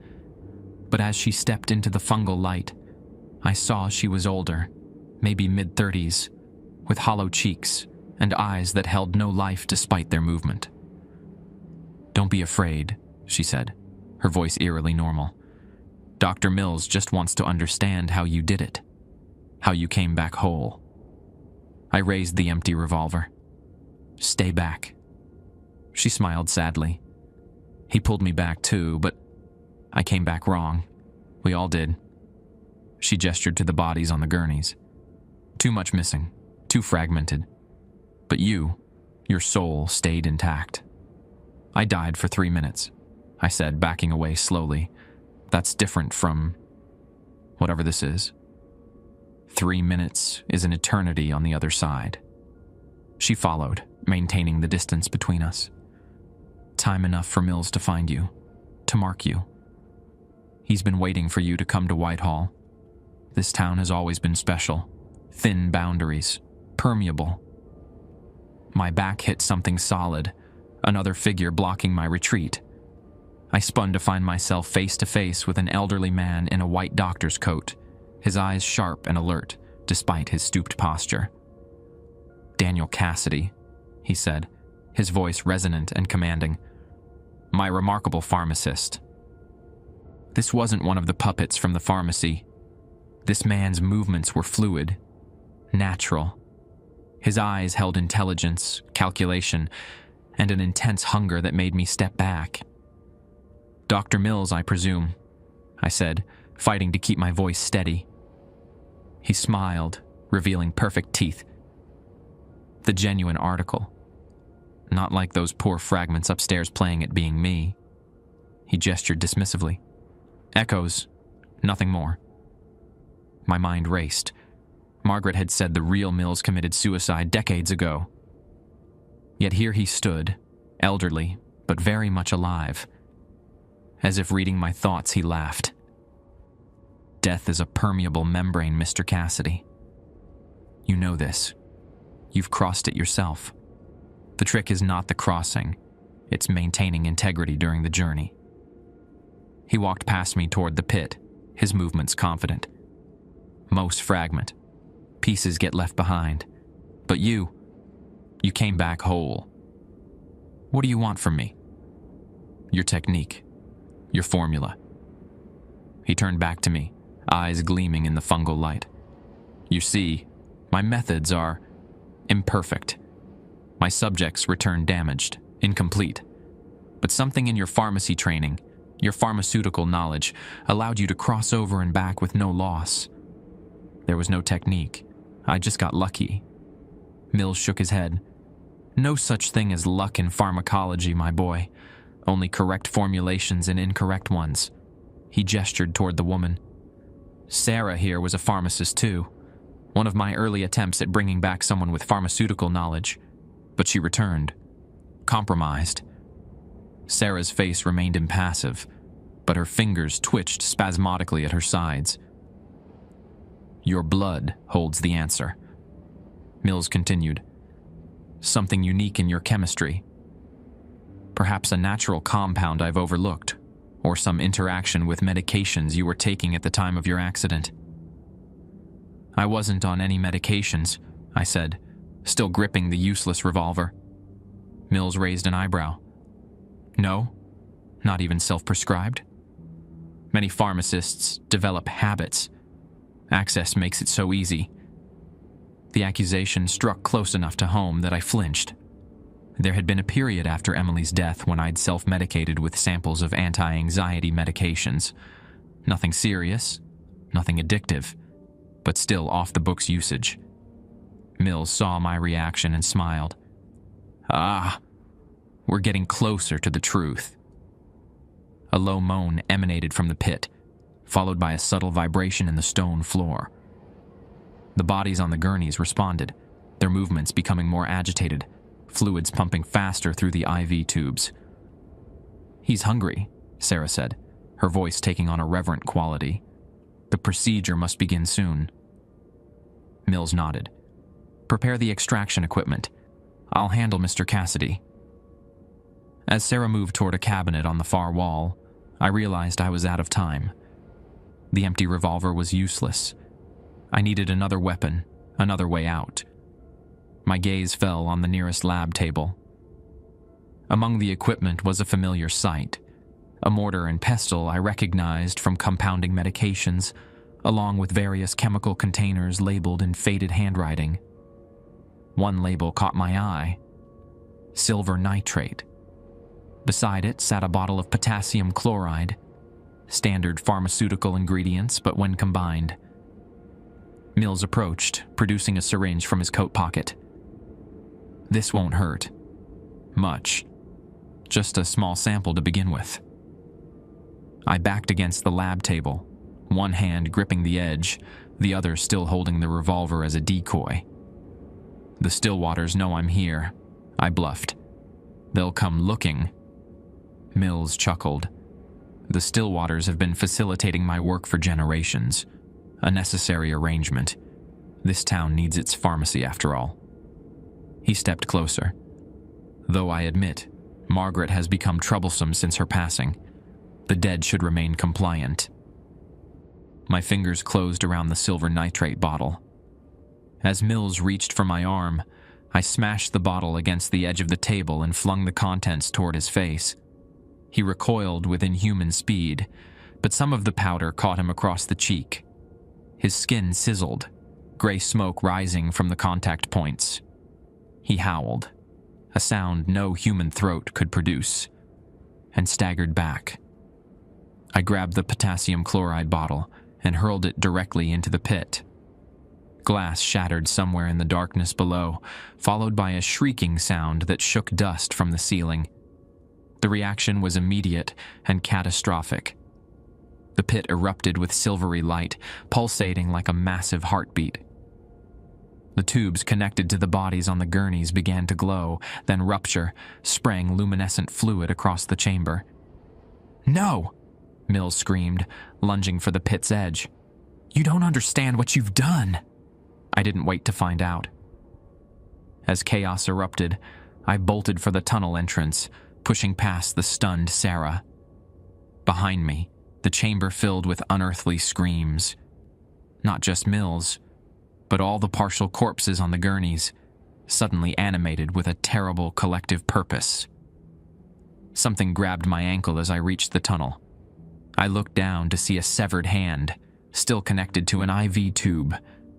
But as she stepped into the fungal light, I saw she was older, maybe mid-30s, with hollow cheeks and eyes that held no life despite their movement. "Don't be afraid," she said, her voice eerily normal. "Dr. Mills just wants to understand how you did it, how you came back whole." I raised the empty revolver. "Stay back." She smiled sadly. "He pulled me back too, but I came back wrong. We all did." She gestured to the bodies on the gurneys. "Too much missing, too fragmented. But your soul stayed intact." "I died for 3 minutes," I said, backing away slowly. "That's different from whatever this is. 3 minutes is an eternity on the other side." She followed, maintaining the distance between us. "Time enough for Mills to find you, to mark you. He's been waiting for you to come to Whitehall. This town has always been special. Thin boundaries, permeable." My back hit something solid, another figure blocking my retreat. I spun to find myself face to face with an elderly man in a white doctor's coat, his eyes sharp and alert, despite his stooped posture. "Daniel Cassidy," he said, his voice resonant and commanding. "My remarkable pharmacist." This wasn't one of the puppets from the pharmacy. This man's movements were fluid, natural. His eyes held intelligence, calculation, and an intense hunger that made me step back. "Dr. Mills, I presume," I said, fighting to keep my voice steady. He smiled, revealing perfect teeth. "The genuine article. Not like those poor fragments upstairs playing at being me." He gestured dismissively. "Echoes, nothing more." My mind raced. Margaret had said the real Mills committed suicide decades ago. Yet here he stood, elderly, but very much alive. As if reading my thoughts, he laughed. "Death is a permeable membrane, Mr. Cassidy. You know this. You've crossed it yourself. The trick is not the crossing, it's maintaining integrity during the journey." He walked past me toward the pit, his movements confident. Most fragment. Pieces get left behind. But you came back whole. What do you want from me? Your technique. Your formula. He turned back to me, eyes gleaming in the fungal light. You see, my methods are imperfect. My subjects return damaged, incomplete. But something in your pharmacy training, your pharmaceutical knowledge, allowed you to cross over and back with no loss. There was no technique. I just got lucky. Mills shook his head. No such thing as luck in pharmacology, my boy. Only correct formulations and incorrect ones. He gestured toward the woman. Sarah here was a pharmacist too. One of my early attempts at bringing back someone with pharmaceutical knowledge. But she returned. Compromised. Sarah's face remained impassive, but her fingers twitched spasmodically at her sides. Your blood holds the answer. Mills continued. Something unique in your chemistry. Perhaps a natural compound I've overlooked, or some interaction with medications you were taking at the time of your accident. I wasn't on any medications, I said, still gripping the useless revolver. Mills raised an eyebrow. No? Not even self-prescribed? Many pharmacists develop habits. Access makes it so easy. The accusation struck close enough to home that I flinched. There had been a period after Emily's death when I'd self-medicated with samples of anti-anxiety medications. Nothing serious, nothing addictive, but still off-the-books usage. Mills saw my reaction and smiled. Ah, we're getting closer to the truth. A low moan emanated from the pit, followed by a subtle vibration in the stone floor. The bodies on the gurneys responded, their movements becoming more agitated, fluids pumping faster through the IV tubes. He's hungry, Sarah said, her voice taking on a reverent quality. The procedure must begin soon. Mills nodded. Prepare the extraction equipment. I'll handle Mr. Cassidy. As Sarah moved toward a cabinet on the far wall, I realized I was out of time. The empty revolver was useless. I needed another weapon, another way out. My gaze fell on the nearest lab table. Among the equipment was a familiar sight. A mortar and pestle I recognized from compounding medications, along with various chemical containers labeled in faded handwriting. One label caught my eye. Silver nitrate. Beside it sat a bottle of potassium chloride. Standard pharmaceutical ingredients, but when combined. Mills approached, producing a syringe from his coat pocket. This won't hurt. Much. Just a small sample to begin with. I backed against the lab table, one hand gripping the edge, the other still holding the revolver as a decoy. The Stillwaters know I'm here, I bluffed. They'll come looking. Mills chuckled. The Stillwaters have been facilitating my work for generations. A necessary arrangement. This town needs its pharmacy after all. He stepped closer. Though I admit, Margaret has become troublesome since her passing. The dead should remain compliant. My fingers closed around the silver nitrate bottle. As Mills reached for my arm, I smashed the bottle against the edge of the table and flung the contents toward his face. He recoiled with inhuman speed, but some of the powder caught him across the cheek. His skin sizzled, gray smoke rising from the contact points. He howled, a sound no human throat could produce, and staggered back. I grabbed the potassium chloride bottle and hurled it directly into the pit. Glass shattered somewhere in the darkness below, followed by a shrieking sound that shook dust from the ceiling. The reaction was immediate and catastrophic. The pit erupted with silvery light, pulsating like a massive heartbeat. The tubes connected to the bodies on the gurneys began to glow, then rupture, spraying luminescent fluid across the chamber. "No!" Mills screamed, lunging for the pit's edge. "You don't understand what you've done!" I didn't wait to find out. As chaos erupted, I bolted for the tunnel entrance, pushing past the stunned Sarah. Behind me, the chamber filled with unearthly screams. Not just Mills, but all the partial corpses on the gurneys, suddenly animated with a terrible collective purpose. Something grabbed my ankle as I reached the tunnel. I looked down to see a severed hand, still connected to an IV tube,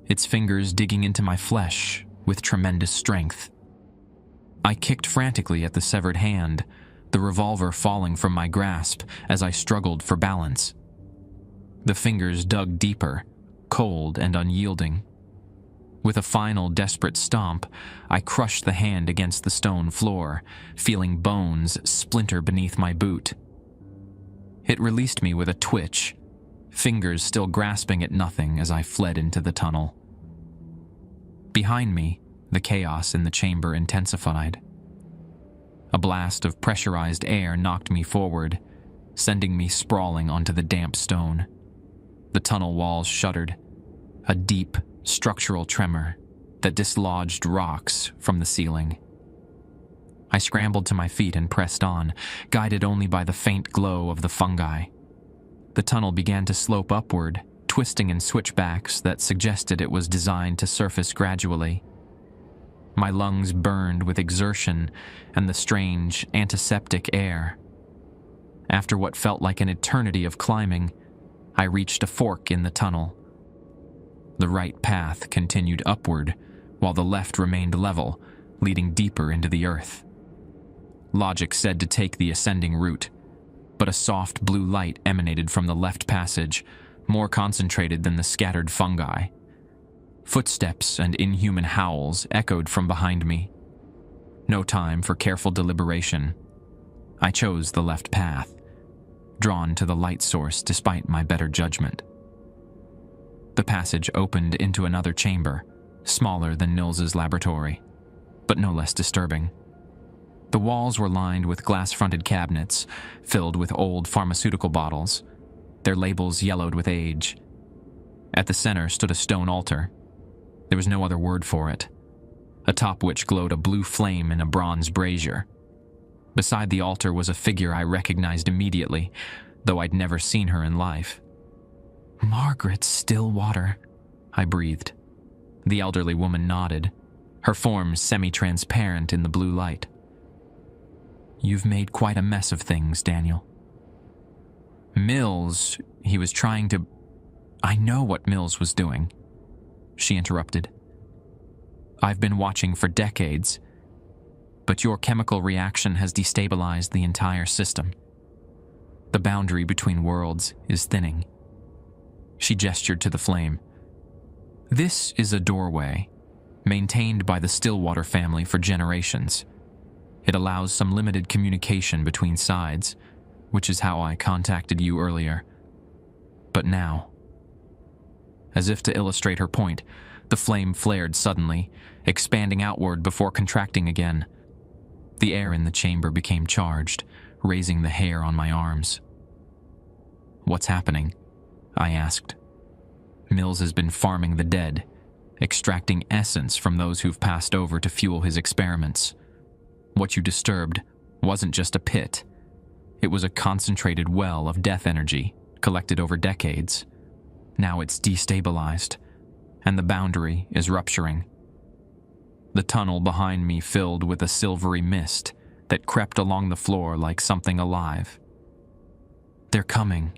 its fingers digging into my flesh with tremendous strength. I kicked frantically at the severed hand, the revolver falling from my grasp as I struggled for balance. The fingers dug deeper, cold and unyielding. With a final desperate stomp, I crushed the hand against the stone floor, feeling bones splinter beneath my boot. It released me with a twitch, fingers still grasping at nothing as I fled into the tunnel. Behind me, the chaos in the chamber intensified. A blast of pressurized air knocked me forward, sending me sprawling onto the damp stone. The tunnel walls shuddered, a deep, structural tremor that dislodged rocks from the ceiling. I scrambled to my feet and pressed on, guided only by the faint glow of the fungi. The tunnel began to slope upward, twisting in switchbacks that suggested it was designed to surface gradually. My lungs burned with exertion and the strange, antiseptic air. After what felt like an eternity of climbing, I reached a fork in the tunnel. The right path continued upward, while the left remained level, leading deeper into the earth. Logic said to take the ascending route, but a soft blue light emanated from the left passage, more concentrated than the scattered fungi. Footsteps and inhuman howls echoed from behind me. No time for careful deliberation. I chose the left path, drawn to the light source despite my better judgment. The passage opened into another chamber, smaller than Nils's laboratory, but no less disturbing. The walls were lined with glass-fronted cabinets filled with old pharmaceutical bottles, their labels yellowed with age. At the center stood a stone altar. There was no other word for it, atop which glowed a blue flame in a bronze brazier. Beside the altar was a figure I recognized immediately, though I'd never seen her in life. "Margaret Stillwater," I breathed. The elderly woman nodded, her form semi-transparent in the blue light. "You've made quite a mess of things, Daniel." "Mills, he was trying to—" "I know what Mills was doing," she interrupted. "I've been watching for decades, but your chemical reaction has destabilized the entire system. The boundary between worlds is thinning." She gestured to the flame. "This is a doorway, maintained by the Stillwater family for generations. It allows some limited communication between sides, which is how I contacted you earlier. But now..." As if to illustrate her point, the flame flared suddenly, expanding outward before contracting again. The air in the chamber became charged, raising the hair on my arms. "What's happening?" I asked. "Mills has been farming the dead, extracting essence from those who've passed over to fuel his experiments. What you disturbed wasn't just a pit. It was a concentrated well of death energy, collected over decades. Now it's destabilized, and the boundary is rupturing." The tunnel behind me filled with a silvery mist that crept along the floor like something alive. "They're coming,"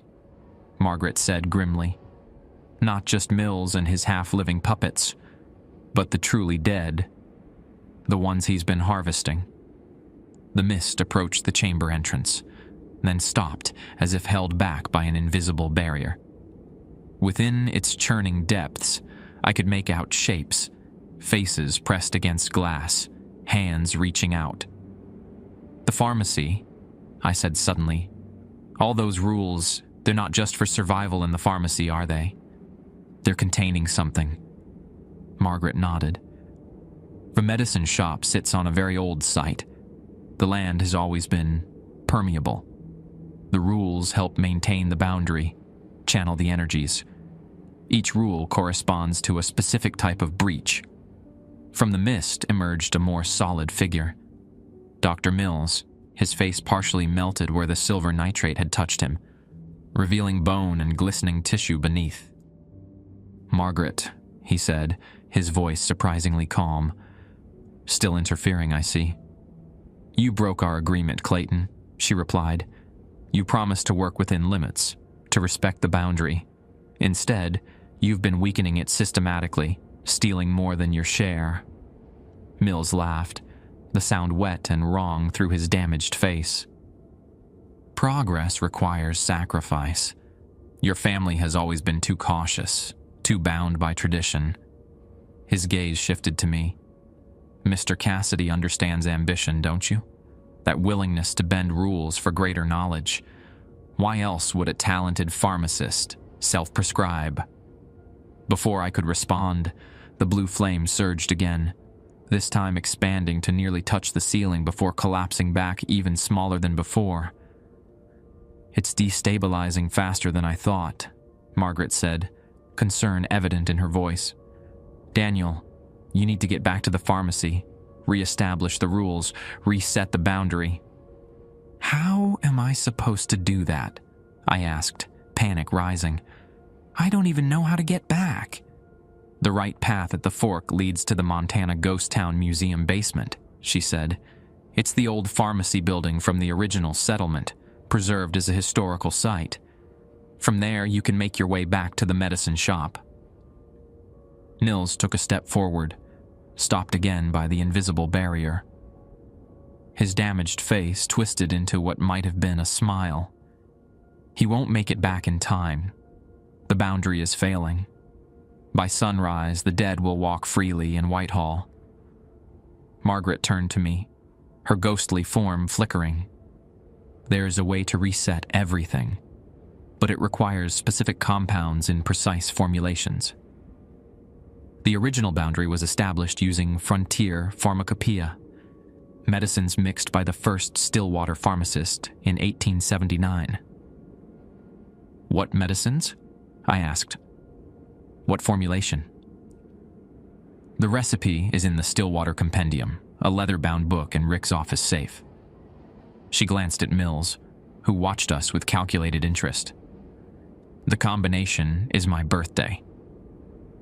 Margaret said grimly. "Not just Mills and his half-living puppets, but the truly dead, the ones he's been harvesting." The mist approached the chamber entrance, then stopped as if held back by an invisible barrier. Within its churning depths, I could make out shapes, faces pressed against glass, hands reaching out. "The pharmacy," I said suddenly. "All those rules, they're not just for survival in the pharmacy, are they? They're containing something." Margaret nodded. "The medicine shop sits on a very old site. The land has always been permeable. The rules help maintain the boundary, channel the energies. Each rule corresponds to a specific type of breach." From the mist emerged a more solid figure. Dr. Mills, his face partially melted where the silver nitrate had touched him. revealing bone and glistening tissue beneath. "Margaret," he said, his voice surprisingly calm. "Still interfering, I see." "You broke our agreement, Clayton," she replied. "You promised to work within limits, to respect the boundary. Instead, you've been weakening it systematically, stealing more than your share." Mills laughed, the sound wet and wrong through his damaged face. "Progress requires sacrifice. Your family has always been too cautious, too bound by tradition." His gaze shifted to me. "Mr. Cassidy understands ambition, don't you? That willingness to bend rules for greater knowledge. Why else would a talented pharmacist self-prescribe?" Before I could respond, the blue flame surged again, this time expanding to nearly touch the ceiling before collapsing back even smaller than before. "It's destabilizing faster than I thought," Margaret said, concern evident in her voice. "Daniel, you need to get back to the pharmacy, re-establish the rules, reset the boundary." "How am I supposed to do that?" I asked, panic rising. "I don't even know how to get back." "The right path at the fork leads to the Montana Ghost Town Museum basement," she said. "It's the old pharmacy building from the original settlement, preserved as a historical site. From there, you can make your way back to the medicine shop." Mills took a step forward, stopped again by the invisible barrier. His damaged face twisted into what might have been a smile. "He won't make it back in time. The boundary is failing. By sunrise, the dead will walk freely in Whitehall." Margaret turned to me, her ghostly form flickering. "There is a way to reset everything, but it requires specific compounds in precise formulations. The original boundary was established using frontier pharmacopoeia, medicines mixed by the first Stillwater pharmacist in 1879. "What medicines?" I asked. "What formulation?" "The recipe is in the Stillwater Compendium, a leather-bound book in Rick's office safe." She glanced at Mills, who watched us with calculated interest. "The combination is my birthday,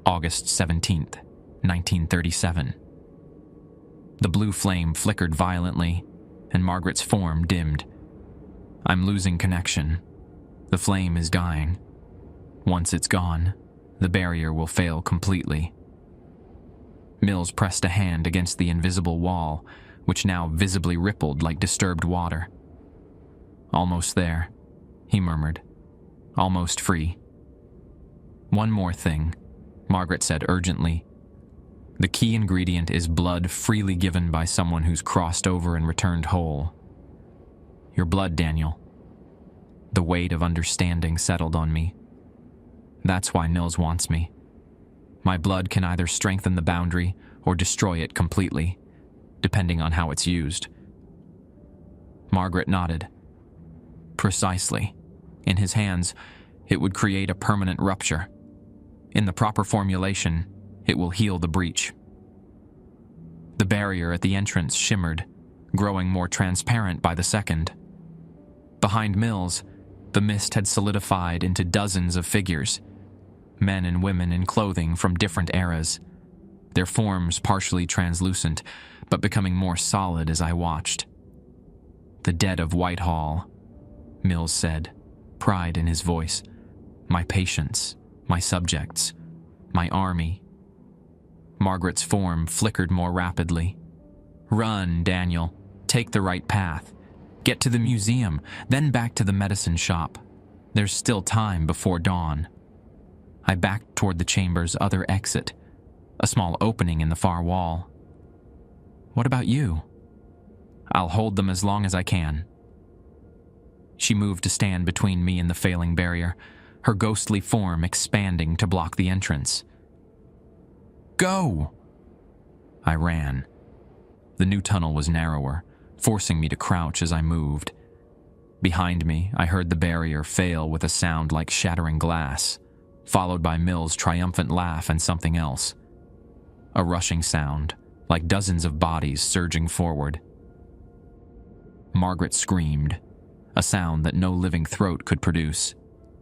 August 17th, 1937. The blue flame flickered violently, and Margaret's form dimmed. "I'm losing connection. The flame is dying. Once it's gone, the barrier will fail completely." Mills pressed a hand against the invisible wall, which now visibly rippled like disturbed water. "Almost there," he murmured. "Almost free." "One more thing," Margaret said urgently. "The key ingredient is blood freely given by someone who's crossed over and returned whole. Your blood, Daniel." The weight of understanding settled on me. "That's why Mills wants me. My blood can either strengthen the boundary or destroy it completely, depending on how it's used." Margaret nodded. "Precisely. In his hands, it would create a permanent rupture. In the proper formulation, it will heal the breach." The barrier at the entrance shimmered, growing more transparent by the second. Behind Mills, the mist had solidified into dozens of figures, men and women in clothing from different eras, their forms partially translucent, but becoming more solid as I watched. "The dead of Whitehall," Mills said, pride in his voice. "My patients, my subjects, my army." Margaret's form flickered more rapidly. "Run, Daniel. Take the right path. Get to the museum, then back to the medicine shop. There's still time before dawn." I backed toward the chamber's other exit, a small opening in the far wall. "What about you?" "I'll hold them as long as I can." She moved to stand between me and the failing barrier, her ghostly form expanding to block the entrance. "Go!" I ran. The new tunnel was narrower, forcing me to crouch as I moved. Behind me, I heard the barrier fail with a sound like shattering glass, followed by Mills' triumphant laugh and something else. A rushing sound, like dozens of bodies surging forward. Margaret screamed, a sound that no living throat could produce.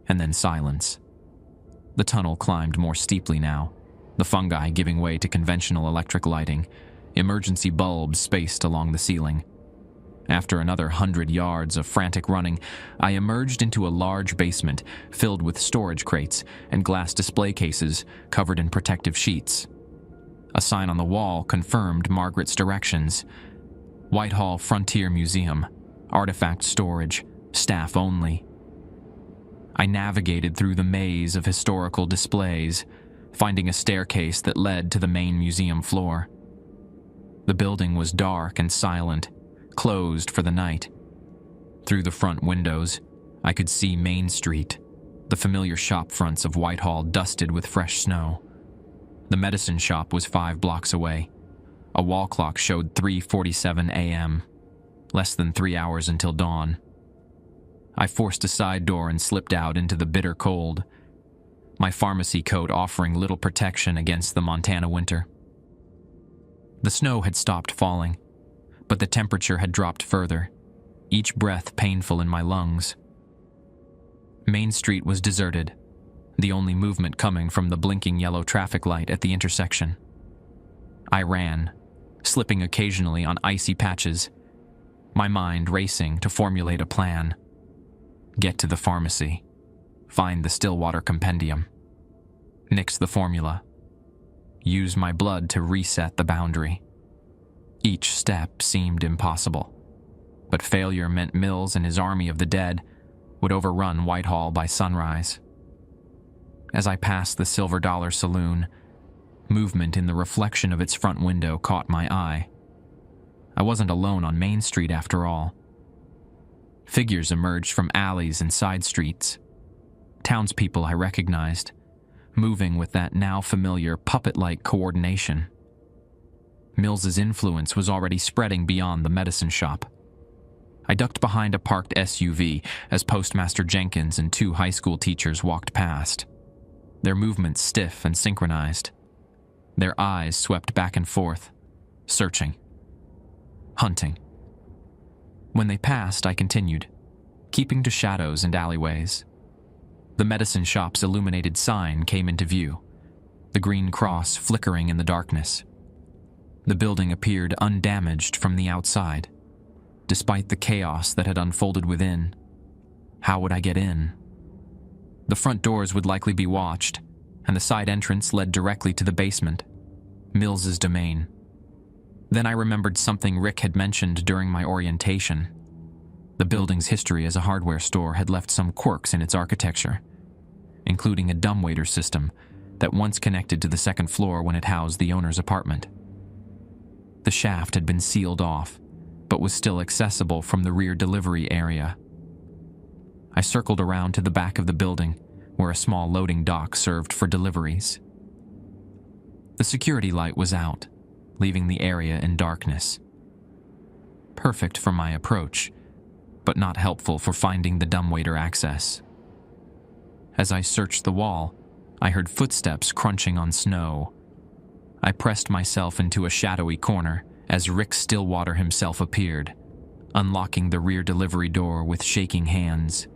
and then silence. The tunnel climbed more steeply now, the fungi giving way to conventional electric lighting, emergency bulbs spaced along the ceiling. After another 100 yards of frantic running, I emerged into a large basement filled with storage crates and glass display cases covered in protective sheets. A sign on the wall confirmed Margaret's directions: Whitehall Frontier Museum, artifact storage, staff only. I navigated through the maze of historical displays, finding a staircase that led to the main museum floor. The building was dark and silent, closed for the night. Through the front windows, I could see Main Street, the familiar shop fronts of Whitehall dusted with fresh snow. The medicine shop was 5 blocks away. A wall clock showed 3:47 a.m., less than 3 hours until dawn. I forced a side door and slipped out into the bitter cold, my pharmacy coat offering little protection against the Montana winter. The snow had stopped falling, but the temperature had dropped further, each breath painful in my lungs. Main Street was deserted, the only movement coming from the blinking yellow traffic light at the intersection. I ran, slipping occasionally on icy patches, my mind racing to formulate a plan. Get to the pharmacy, find the Stillwater Compendium, nix the formula, use my blood to reset the boundary. Each step seemed impossible, but failure meant Mills and his army of the dead would overrun Whitehall by sunrise. As I passed the Silver Dollar Saloon, movement in the reflection of its front window caught my eye. I wasn't alone on Main Street after all. Figures emerged from alleys and side streets. Townspeople I recognized, moving with that now familiar puppet-like coordination. Mills's influence was already spreading beyond the medicine shop. I ducked behind a parked SUV as Postmaster Jenkins and 2 high school teachers walked past, their movements stiff and synchronized. Their eyes swept back and forth, searching, hunting. When they passed, I continued, keeping to shadows and alleyways. The medicine shop's illuminated sign came into view, the green cross flickering in the darkness. The building appeared undamaged from the outside, despite the chaos that had unfolded within. How would I get in? The front doors would likely be watched, and the side entrance led directly to the basement, Mills's domain. Then I remembered something Rick had mentioned during my orientation. The building's history as a hardware store had left some quirks in its architecture, including a dumbwaiter system that once connected to the second floor when it housed the owner's apartment. The shaft had been sealed off, but was still accessible from the rear delivery area. I circled around to the back of the building, where a small loading dock served for deliveries. The security light was out, leaving the area in darkness. Perfect for my approach, but not helpful for finding the dumbwaiter access. As I searched the wall, I heard footsteps crunching on snow. I pressed myself into a shadowy corner as Rick Stillwater himself appeared, unlocking the rear delivery door with shaking hands.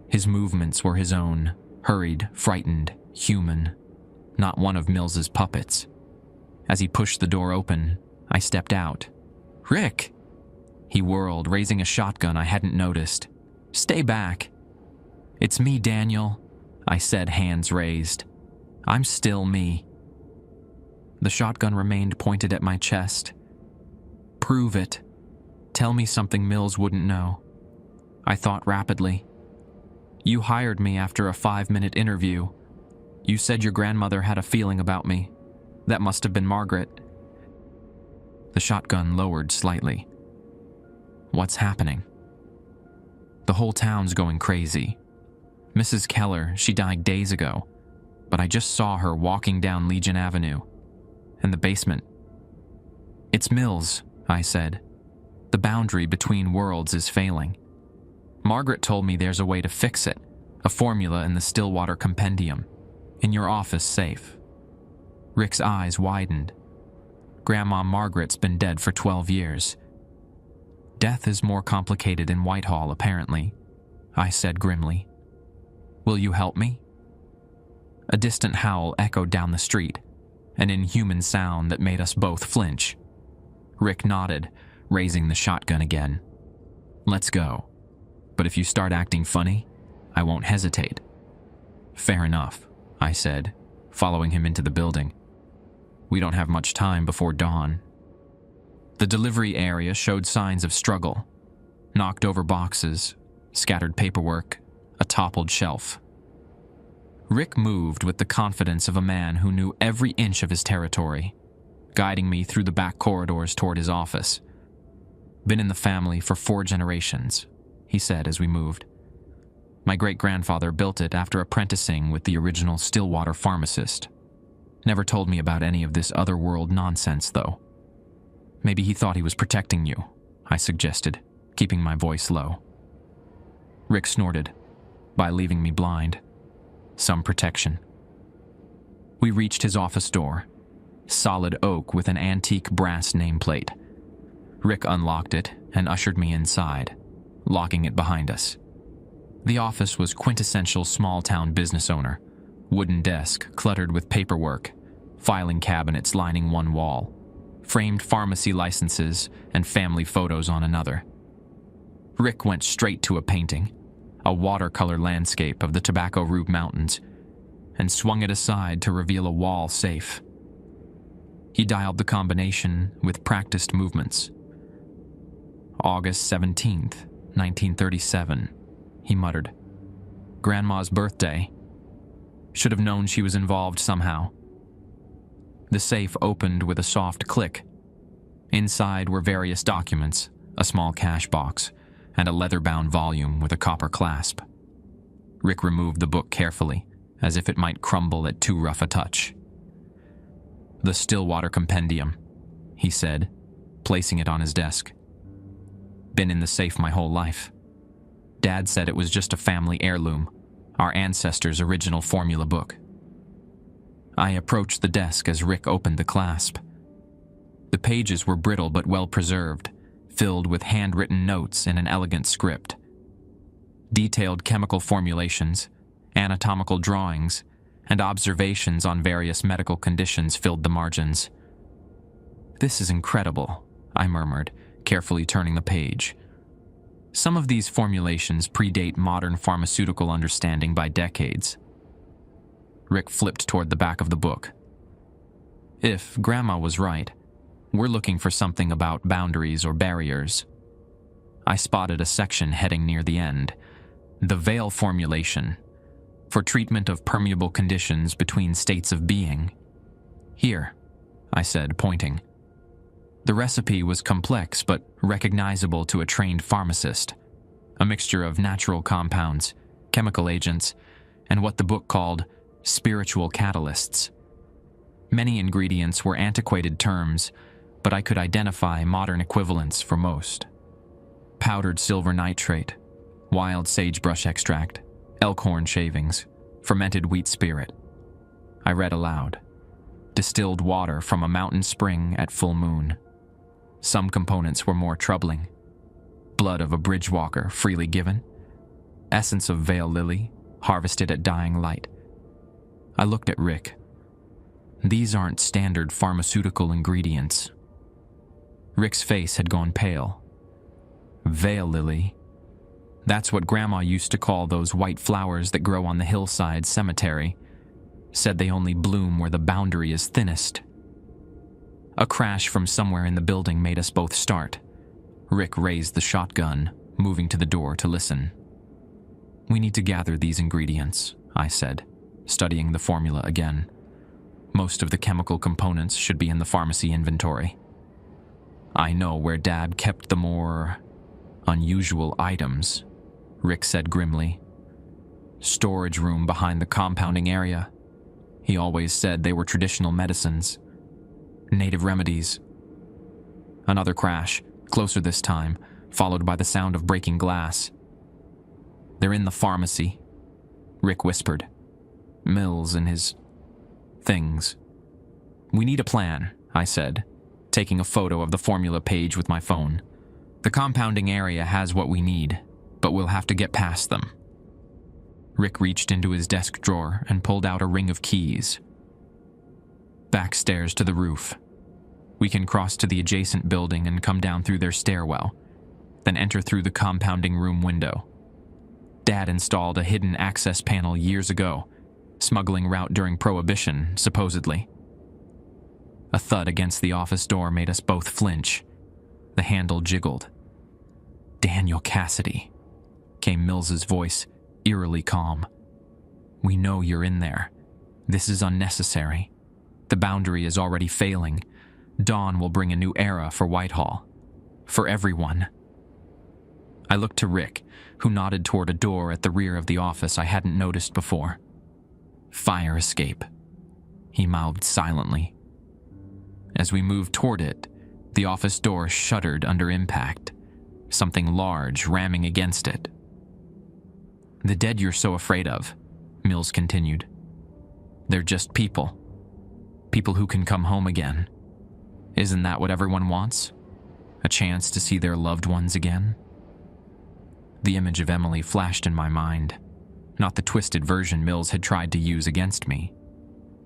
His movements were his own, hurried, frightened, human, not one of Mills's puppets. As he pushed the door open, I stepped out. "Rick!" He whirled, raising a shotgun I hadn't noticed. "Stay back." "It's me, Daniel," I said, hands raised. "I'm still me." The shotgun remained pointed at my chest. "Prove it. Tell me something Mills wouldn't know." I thought rapidly. "You hired me after a 5-minute interview. You said your grandmother had a feeling about me. That must have been Margaret." The shotgun lowered slightly. "What's happening?" "The whole town's going crazy. Mrs. Keller, she died days ago, but I just saw her walking down Legion Avenue. In the basement." "It's Mills," I said. "The boundary between worlds is failing. Margaret told me there's a way to fix it, a formula in the Stillwater Compendium. In your office safe." Rick's eyes widened. "Grandma Margaret's been dead for 12 years. Death is more complicated in Whitehall, apparently," I said grimly. Will you help me?" A distant howl echoed down the street, an inhuman sound that made us both flinch. Rick nodded, raising the shotgun again. "Let's go. But if you start acting funny, I won't hesitate." "Fair enough," I said, following him into the building. We don't have much time before dawn. The delivery area showed signs of struggle. Knocked over boxes, scattered paperwork, a toppled shelf. Rick moved with the confidence of a man who knew every inch of his territory, guiding me through the back corridors toward his office. "Been in the family for 4 generations," he said as we moved. "My great-grandfather built it after apprenticing with the original Stillwater Pharmacist. Never told me about any of this otherworld nonsense, though." "Maybe he thought he was protecting you," I suggested, keeping my voice low. Rick snorted, "By leaving me blind. Some protection." We reached his office door, solid oak with an antique brass nameplate. Rick unlocked it and ushered me inside, locking it behind us. The office was quintessential small-town business owner. Wooden desk cluttered with paperwork, filing cabinets lining one wall, framed pharmacy licenses and family photos on another. Rick went straight to a painting, a watercolor landscape of the Tobacco Root Mountains, and swung it aside to reveal a wall safe. He dialed the combination with practiced movements. "August 17th, 1937, he muttered. "Grandma's birthday. Should have known she was involved somehow." The safe opened with a soft click. Inside were various documents, a small cash box, and a leather-bound volume with a copper clasp. Rick removed the book carefully, as if it might crumble at too rough a touch. "The Stillwater Compendium," he said, placing it on his desk. "Been in the safe my whole life. Dad said it was just a family heirloom, our ancestors' original formula book." I approached the desk as Rick opened the clasp. The pages were brittle but well preserved, filled with handwritten notes in an elegant script. Detailed chemical formulations, anatomical drawings, and observations on various medical conditions filled the margins. "This is incredible," I murmured, carefully turning the page. Some of these formulations predate modern pharmaceutical understanding by decades. Rick flipped toward the back of the book. "If Grandma was right, we're looking for something about boundaries or barriers." I spotted a section heading near the end. "The veil formulation, for treatment of permeable conditions between states of being." "Here," I said, pointing. The recipe was complex but recognizable to a trained pharmacist, a mixture of natural compounds, chemical agents, and what the book called spiritual catalysts. Many ingredients were antiquated terms, but I could identify modern equivalents for most. Powdered silver nitrate, wild sagebrush extract, elkhorn shavings, fermented wheat spirit. I read aloud. Distilled water from a mountain spring at full moon. Some components were more troubling. Blood of a bridge walker freely given. Essence of veil lily, harvested at dying light. I looked at Rick. These aren't standard pharmaceutical ingredients. Rick's face had gone pale. Veil lily. That's what Grandma used to call those white flowers that grow on the hillside cemetery. Said they only bloom where the boundary is thinnest. A crash from somewhere in the building made us both start. Rick raised the shotgun, moving to the door to listen. "We need to gather these ingredients," I said, studying the formula again. "Most of the chemical components should be in the pharmacy inventory. I know where Dad kept the more unusual items," Rick said grimly. "Storage room behind the compounding area. He always said they were traditional medicines. Native remedies." Another crash, closer this time, followed by the sound of breaking glass. "They're in the pharmacy," Rick whispered. "Mills and his things." "We need a plan," I said, taking a photo of the formula page with my phone. "The compounding area has what we need, but we'll have to get past them." Rick reached into his desk drawer and pulled out a ring of keys. Back stairs to the roof. We can cross to the adjacent building and come down through their stairwell, then enter through the compounding room window. Dad installed a hidden access panel years ago, smuggling route during Prohibition, supposedly. A thud against the office door made us both flinch. The handle jiggled. "Daniel Cassidy," came Mills's voice, eerily calm. "We know you're in there. This is unnecessary. The boundary is already failing. Dawn will bring a new era for Whitehall. For everyone." I looked to Rick, who nodded toward a door at the rear of the office I hadn't noticed before. "Fire escape," he mouthed silently. As we moved toward it, the office door shuddered under impact, something large ramming against it. "The dead you're so afraid of," Mills continued. "They're just people. People who can come home again. Isn't that what everyone wants? A chance to see their loved ones again?" The image of Emily flashed in my mind, not the twisted version Mills had tried to use against me,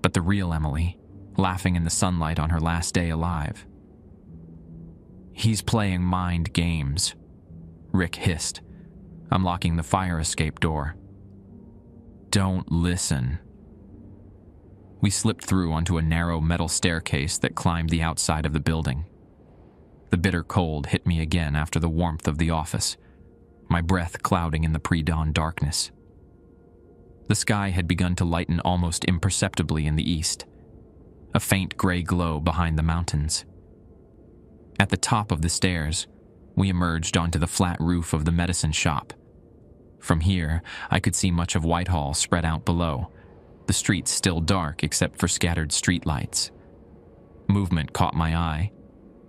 but the real Emily, laughing in the sunlight on her last day alive. "He's playing mind games," Rick hissed, unlocking the fire escape door. "Don't listen." We slipped through onto a narrow metal staircase that climbed the outside of the building. The bitter cold hit me again after the warmth of the office, my breath clouding in the pre-dawn darkness. The sky had begun to lighten almost imperceptibly in the east, a faint gray glow behind the mountains. At the top of the stairs, we emerged onto the flat roof of the medicine shop. From here, I could see much of Whitehall spread out below, the streets still dark except for scattered streetlights. Movement caught my eye,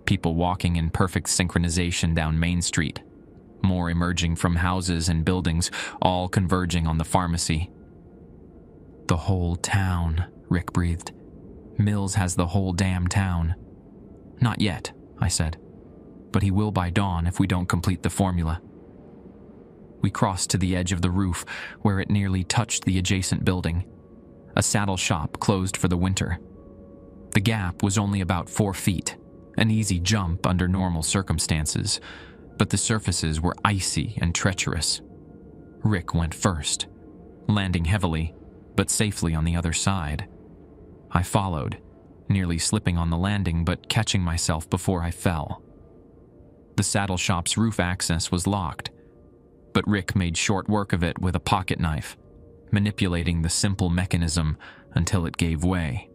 people walking in perfect synchronization down Main Street, more emerging from houses and buildings, all converging on the pharmacy. "The whole town," Rick breathed. "Mills has the whole damn town." "Not yet," I said, "but he will by dawn if we don't complete the formula." We crossed to the edge of the roof where it nearly touched the adjacent building, a saddle shop closed for the winter. The gap was only about 4 feet, an easy jump under normal circumstances, but the surfaces were icy and treacherous. Rick went first, landing heavily, but safely on the other side. I followed, nearly slipping on the landing but catching myself before I fell. The saddle shop's roof access was locked, but Rick made short work of it with a pocket knife, manipulating the simple mechanism until it gave way.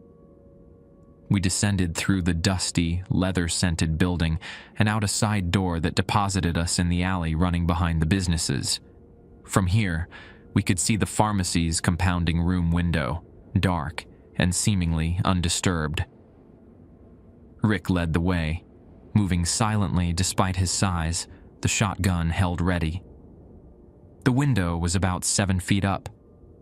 We descended through the dusty, leather-scented building and out a side door that deposited us in the alley running behind the businesses. From here, we could see the pharmacy's compounding room window, dark and seemingly undisturbed. Rick led the way, moving silently despite his size, the shotgun held ready. The window was about 7 feet up,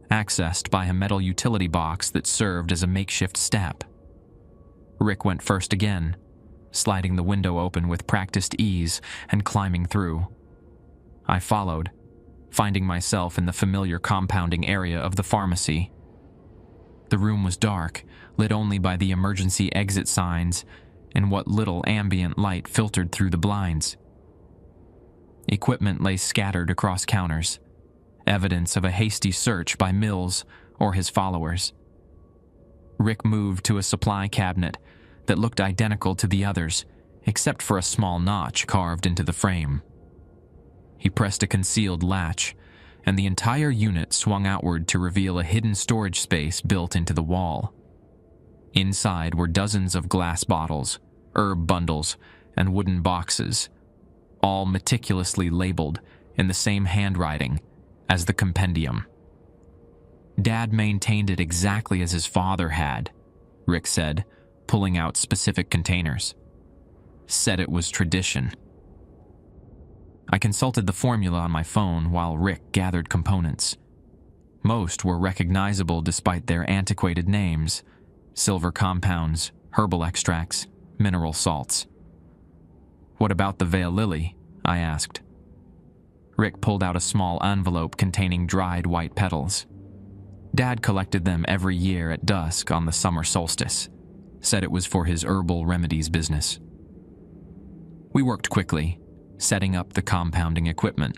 accessed by a metal utility box that served as a makeshift step. Rick went first again, sliding the window open with practiced ease and climbing through. I followed, finding myself in the familiar compounding area of the pharmacy. The room was dark, lit only by the emergency exit signs and what little ambient light filtered through the blinds. Equipment lay scattered across counters, evidence of a hasty search by Mills or his followers. Rick moved to a supply cabinet that looked identical to the others, except for a small notch carved into the frame. He pressed a concealed latch, and the entire unit swung outward to reveal a hidden storage space built into the wall. Inside were dozens of glass bottles, herb bundles, and wooden boxes, all meticulously labeled in the same handwriting as the compendium. Dad maintained it exactly as his father had, Rick said, pulling out specific containers. Said it was tradition. I consulted the formula on my phone while Rick gathered components. Most were recognizable despite their antiquated names: silver compounds, herbal extracts, mineral salts. "What about the veil lily?" I asked. Rick pulled out a small envelope containing dried white petals. Dad collected them every year at dusk on the summer solstice. Said it was for his herbal remedies business. We worked quickly, setting up the compounding equipment.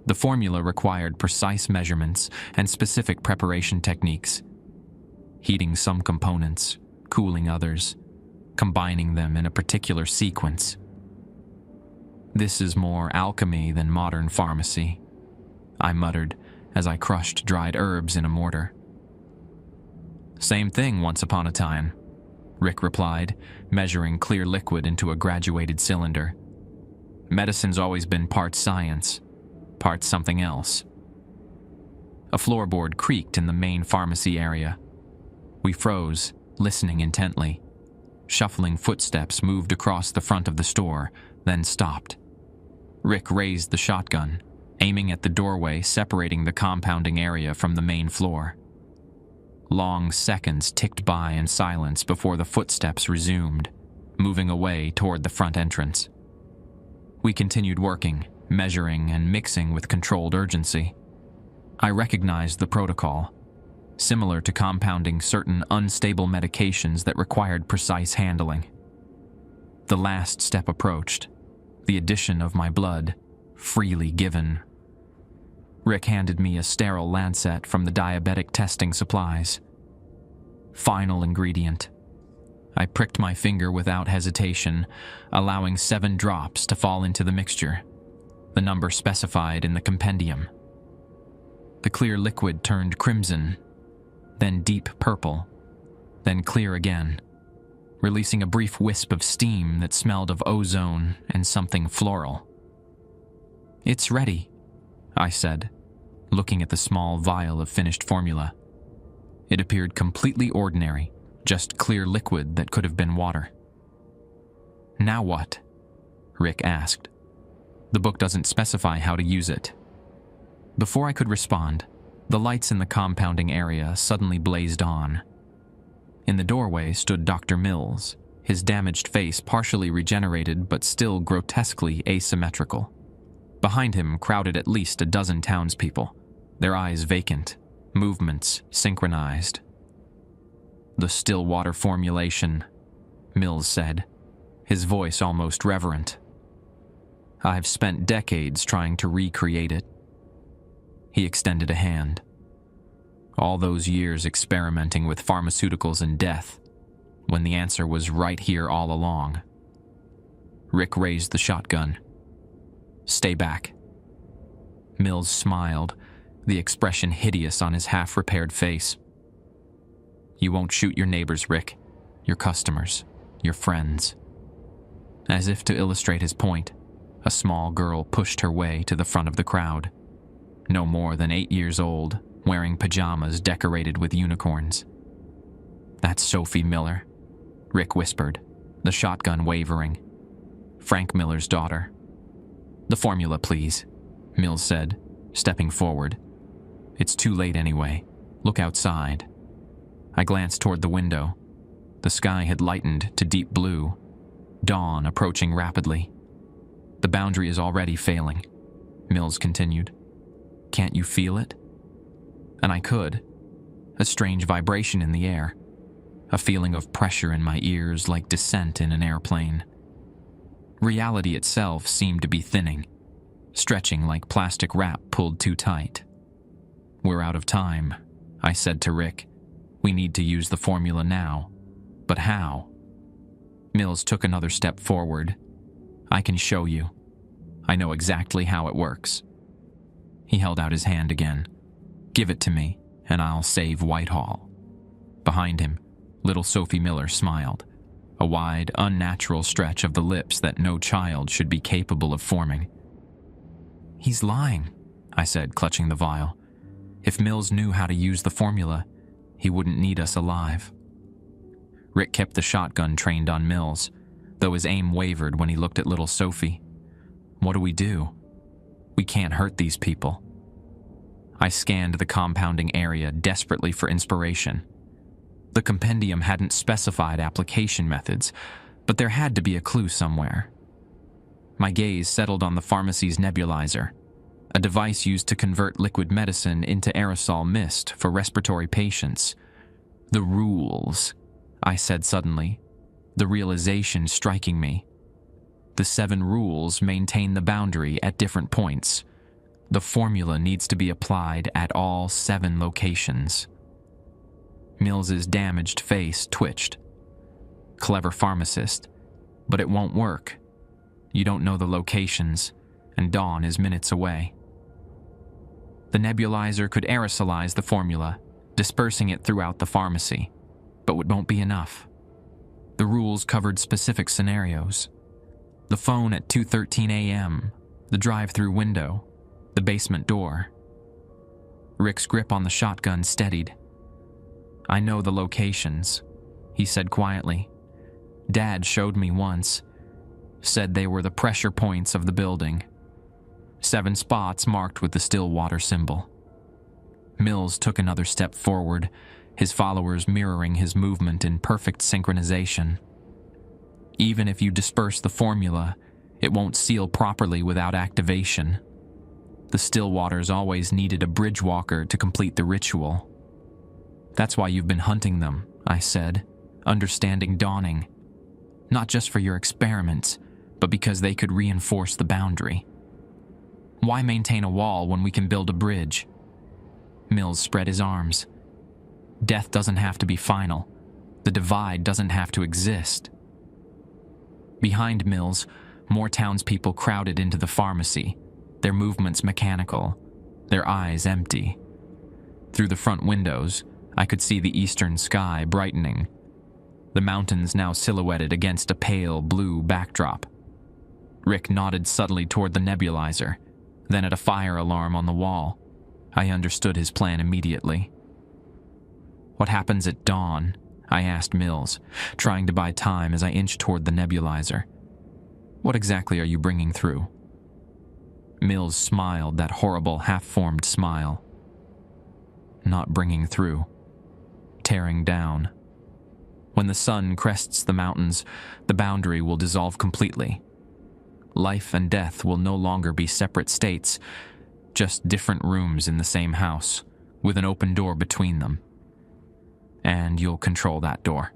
The formula required precise measurements and specific preparation techniques. Heating some components, cooling others, combining them in a particular sequence. This is more alchemy than modern pharmacy, I muttered as I crushed dried herbs in a mortar. Same thing once upon a time, Rick replied, measuring clear liquid into a graduated cylinder. Medicine's always been part science, part something else. A floorboard creaked in the main pharmacy area. We froze, listening intently. Shuffling footsteps moved across the front of the store, then stopped. Rick raised the shotgun, aiming at the doorway separating the compounding area from the main floor. Long seconds ticked by in silence before the footsteps resumed, moving away toward the front entrance. We continued working, measuring and mixing with controlled urgency. I recognized the protocol, similar to compounding certain unstable medications that required precise handling. The last step approached, the addition of my blood, freely given. Rick handed me a sterile lancet from the diabetic testing supplies. Final ingredient. I pricked my finger without hesitation, allowing 7 drops to fall into the mixture, the number specified in the compendium. The clear liquid turned crimson, then deep purple, then clear again, releasing a brief wisp of steam that smelled of ozone and something floral. "It's ready," I said, looking at the small vial of finished formula. It appeared completely ordinary, just clear liquid that could have been water. "Now what?" Rick asked. "The book doesn't specify how to use it." Before I could respond, the lights in the compounding area suddenly blazed on. In the doorway stood Dr. Mills, his damaged face partially regenerated but still grotesquely asymmetrical. Behind him crowded at least a dozen townspeople, their eyes vacant, movements synchronized. "The still water formulation," Mills said, his voice almost reverent. "I've spent decades trying to recreate it." He extended a hand. All those years experimenting with pharmaceuticals and death, when the answer was right here all along. Rick raised the shotgun. "Stay back." Mills smiled, the expression hideous on his half-repaired face. "You won't shoot your neighbors, Rick. Your customers. Your friends." As if to illustrate his point, a small girl pushed her way to the front of the crowd. No more than 8 years old, wearing pajamas decorated with unicorns. "That's Sophie Miller," Rick whispered, the shotgun wavering. "Frank Miller's daughter." "The formula, please," Mills said, stepping forward. "It's too late anyway. Look outside." I glanced toward the window. The sky had lightened to deep blue, dawn approaching rapidly. "The boundary is already failing," Mills continued. "Can't you feel it?" And I could. A strange vibration in the air. A feeling of pressure in my ears like descent in an airplane. Reality itself seemed to be thinning, stretching like plastic wrap pulled too tight. "We're out of time," I said to Rick. "We need to use the formula now. But how?" Mills took another step forward. "I can show you. I know exactly how it works." He held out his hand again. "Give it to me, and I'll save Whitehall." Behind him, little Sophie Miller smiled, a wide, unnatural stretch of the lips that no child should be capable of forming. "He's lying," I said, clutching the vial. "If Mills knew how to use the formula, he wouldn't need us alive." Rick kept the shotgun trained on Mills, though his aim wavered when he looked at little Sophie. "What do we do? We can't hurt these people." I scanned the compounding area desperately for inspiration. The compendium hadn't specified application methods, but there had to be a clue somewhere. My gaze settled on the pharmacy's nebulizer, a device used to convert liquid medicine into aerosol mist for respiratory patients. The rules, I said suddenly, the realization striking me. The 7 rules maintain the boundary at different points. The formula needs to be applied at all 7 locations. Mills's damaged face twitched. Clever pharmacist, but it won't work. You don't know the locations, and dawn is minutes away. The nebulizer could aerosolize the formula, dispersing it throughout the pharmacy, but it won't be enough. The rules covered specific scenarios. The phone at 2:13 a.m., the drive-through window, the basement door. Rick's grip on the shotgun steadied. I know the locations, he said quietly. Dad showed me once. Said they were the pressure points of the building. 7 spots marked with the Stillwater symbol. Mills took another step forward, his followers mirroring his movement in perfect synchronization. Even if you disperse the formula, it won't seal properly without activation. The Stillwaters always needed a bridge walker to complete the ritual. That's why you've been hunting them, I said, understanding dawning. Not just for your experiments, but because they could reinforce the boundary. Why maintain a wall when we can build a bridge? Mills spread his arms. Death doesn't have to be final. The divide doesn't have to exist. Behind Mills, more townspeople crowded into the pharmacy, their movements mechanical, their eyes empty. Through the front windows, I could see the eastern sky brightening, the mountains now silhouetted against a pale blue backdrop. Rick nodded subtly toward the nebulizer, then at a fire alarm on the wall. I understood his plan immediately. What happens at dawn? I asked Mills, trying to buy time as I inched toward the nebulizer. What exactly are you bringing through? Mills smiled, that horrible half-formed smile. Not bringing through. Tearing down. When the sun crests the mountains, the boundary will dissolve completely. Life and death will no longer be separate states, just different rooms in the same house, with an open door between them. And you'll control that door,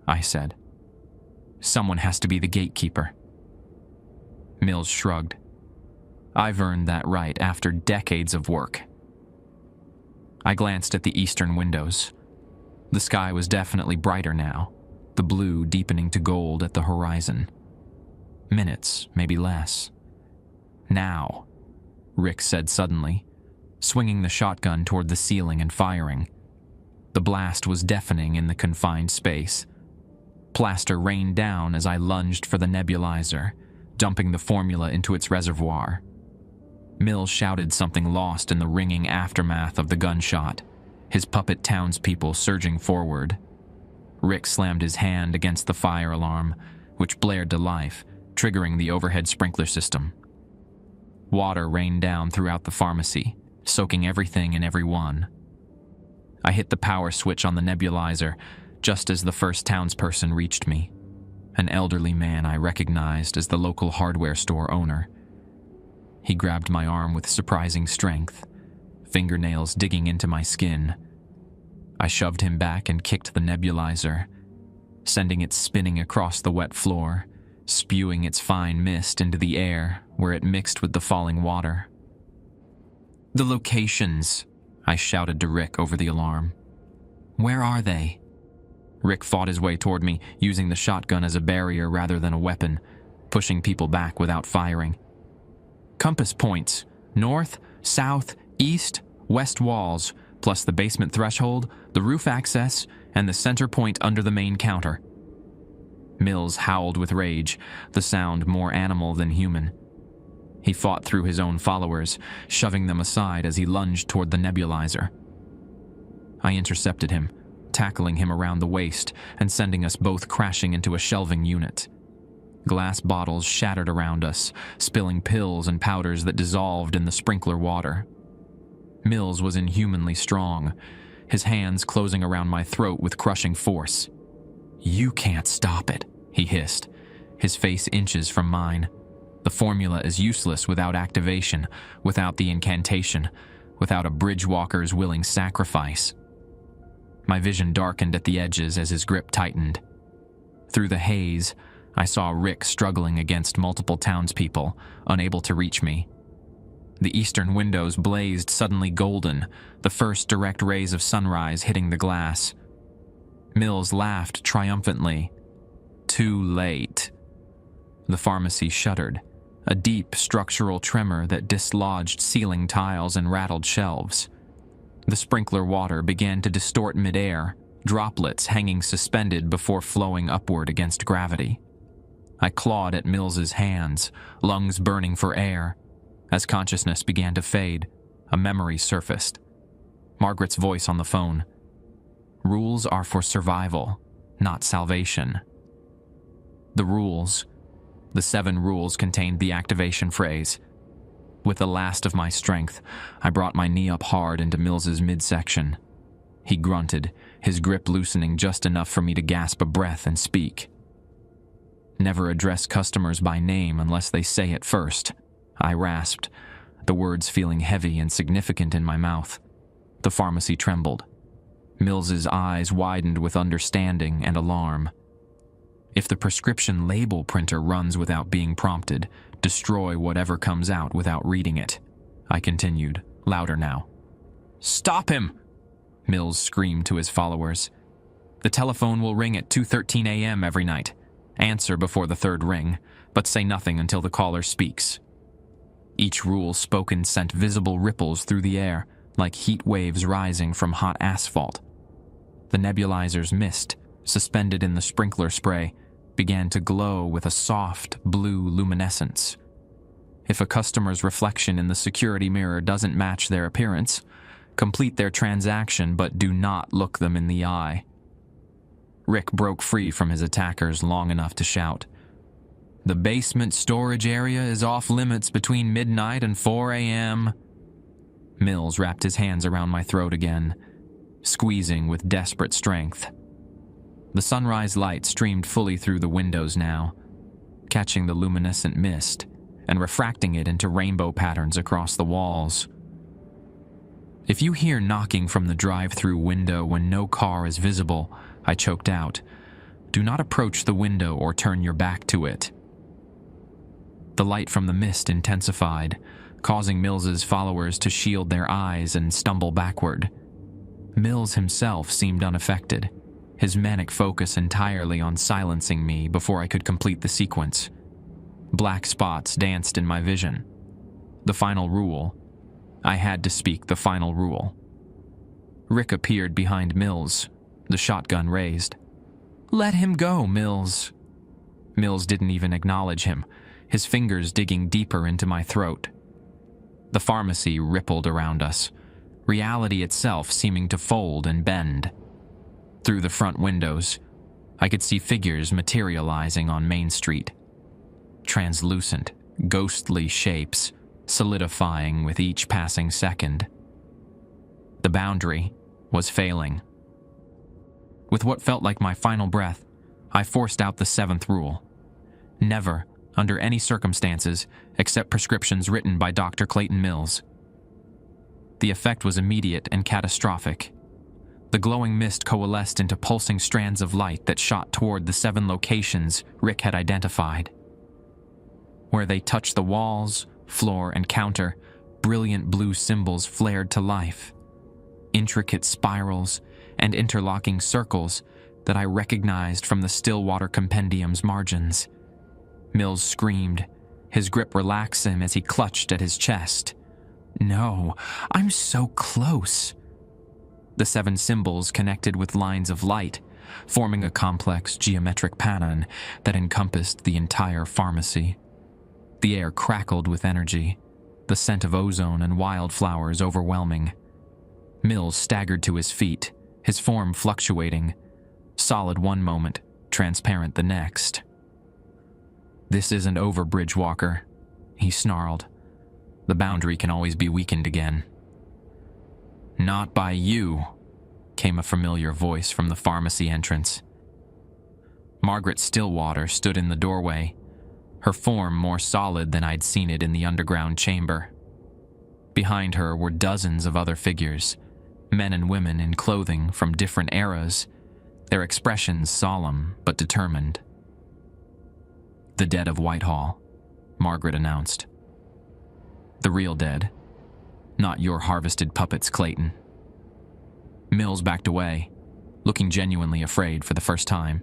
I said. Someone has to be the gatekeeper. Mills shrugged. I've earned that right after decades of work. I glanced at the eastern windows. The sky was definitely brighter now, the blue deepening to gold at the horizon. Minutes, maybe less. Now, Rick said suddenly, swinging the shotgun toward the ceiling and firing. The blast was deafening in the confined space. Plaster rained down as I lunged for the nebulizer, dumping the formula into its reservoir. Mills shouted something lost in the ringing aftermath of the gunshot, his puppet townspeople surging forward. Rick slammed his hand against the fire alarm, which blared to life, triggering the overhead sprinkler system. Water rained down throughout the pharmacy, soaking everything and everyone. I hit the power switch on the nebulizer just as the first townsperson reached me, an elderly man I recognized as the local hardware store owner. He grabbed my arm with surprising strength, fingernails digging into my skin. I shoved him back and kicked the nebulizer, sending it spinning across the wet floor, spewing its fine mist into the air where it mixed with the falling water. The locations, I shouted to Rick over the alarm. Where are they? Rick fought his way toward me, using the shotgun as a barrier rather than a weapon, pushing people back without firing. Compass points, north, south, east, west walls, plus the basement threshold, the roof access, and the center point under the main counter. Mills howled with rage, the sound more animal than human. He fought through his own followers, shoving them aside as he lunged toward the nebulizer. I intercepted him, tackling him around the waist and sending us both crashing into a shelving unit. Glass bottles shattered around us, spilling pills and powders that dissolved in the sprinkler water. Mills was inhumanly strong, his hands closing around my throat with crushing force. "You can't stop it," he hissed, his face inches from mine. The formula is useless without activation, without the incantation, without a bridgewalker's willing sacrifice. My vision darkened at the edges as his grip tightened. Through the haze, I saw Rick struggling against multiple townspeople, unable to reach me. The eastern windows blazed suddenly golden, the first direct rays of sunrise hitting the glass. Mills laughed triumphantly. Too late. The pharmacy shuddered, a deep structural tremor that dislodged ceiling tiles and rattled shelves. The sprinkler water began to distort midair, droplets hanging suspended before flowing upward against gravity. I clawed at Mills's hands, lungs burning for air. As consciousness began to fade, a memory surfaced. Margaret's voice on the phone. Rules are for survival, not salvation. The rules, the 7 rules contained the activation phrase. With the last of my strength, I brought my knee up hard into Mills's midsection. He grunted, his grip loosening just enough for me to gasp a breath and speak. Never address customers by name unless they say it first, I rasped, the words feeling heavy and significant in my mouth. The pharmacy trembled. Mills's eyes widened with understanding and alarm. If the prescription label printer runs without being prompted, destroy whatever comes out without reading it, I continued, louder now. Stop him! Mills screamed to his followers. The telephone will ring at 2:13 a.m. every night. Answer before the 3rd ring, but say nothing until the caller speaks. Each rule spoken sent visible ripples through the air, like heat waves rising from hot asphalt. The nebulizer's mist, suspended in the sprinkler spray, began to glow with a soft, blue luminescence. If a customer's reflection in the security mirror doesn't match their appearance, complete their transaction but do not look them in the eye. Rick broke free from his attackers long enough to shout, The basement storage area is off limits between midnight and 4 a.m. Mills wrapped his hands around my throat again, squeezing with desperate strength. The sunrise light streamed fully through the windows now, catching the luminescent mist and refracting it into rainbow patterns across the walls. If you hear knocking from the drive-through window when no car is visible, I choked out, do not approach the window or turn your back to it. The light from the mist intensified, causing Mills's followers to shield their eyes and stumble backward. Mills himself seemed unaffected, his manic focus entirely on silencing me before I could complete the sequence. Black spots danced in my vision. The final rule. I had to speak the final rule. Rick appeared behind Mills, the shotgun raised. Let him go, Mills. Mills didn't even acknowledge him, his fingers digging deeper into my throat. The pharmacy rippled around us, reality itself seeming to fold and bend. Through the front windows, I could see figures materializing on Main Street. Translucent, ghostly shapes, solidifying with each passing second. The boundary was failing. With what felt like my final breath, I forced out the 7th rule. Never, under any circumstances, accept prescriptions written by Dr. Clayton Mills. The effect was immediate and catastrophic. The glowing mist coalesced into pulsing strands of light that shot toward the 7 locations Rick had identified. Where they touched the walls, floor, and counter, brilliant blue symbols flared to life. Intricate spirals and interlocking circles that I recognized from the Stillwater Compendium's margins. Mills screamed, his grip relaxing as he clutched at his chest. No, I'm so close. The 7 symbols connected with lines of light, forming a complex geometric pattern that encompassed the entire pharmacy. The air crackled with energy, the scent of ozone and wildflowers overwhelming. Mills staggered to his feet, his form fluctuating, solid one moment, transparent the next. This isn't over, Bridgewalker, he snarled. The boundary can always be weakened again. Not by you, came a familiar voice from the pharmacy entrance. Margaret Stillwater stood in the doorway, her form more solid than I'd seen it in the underground chamber. Behind her were dozens of other figures, men and women in clothing from different eras, their expressions solemn but determined. "The dead of Whitehall," Margaret announced. "The real dead, not your harvested puppets, Clayton." Mills backed away, looking genuinely afraid for the first time.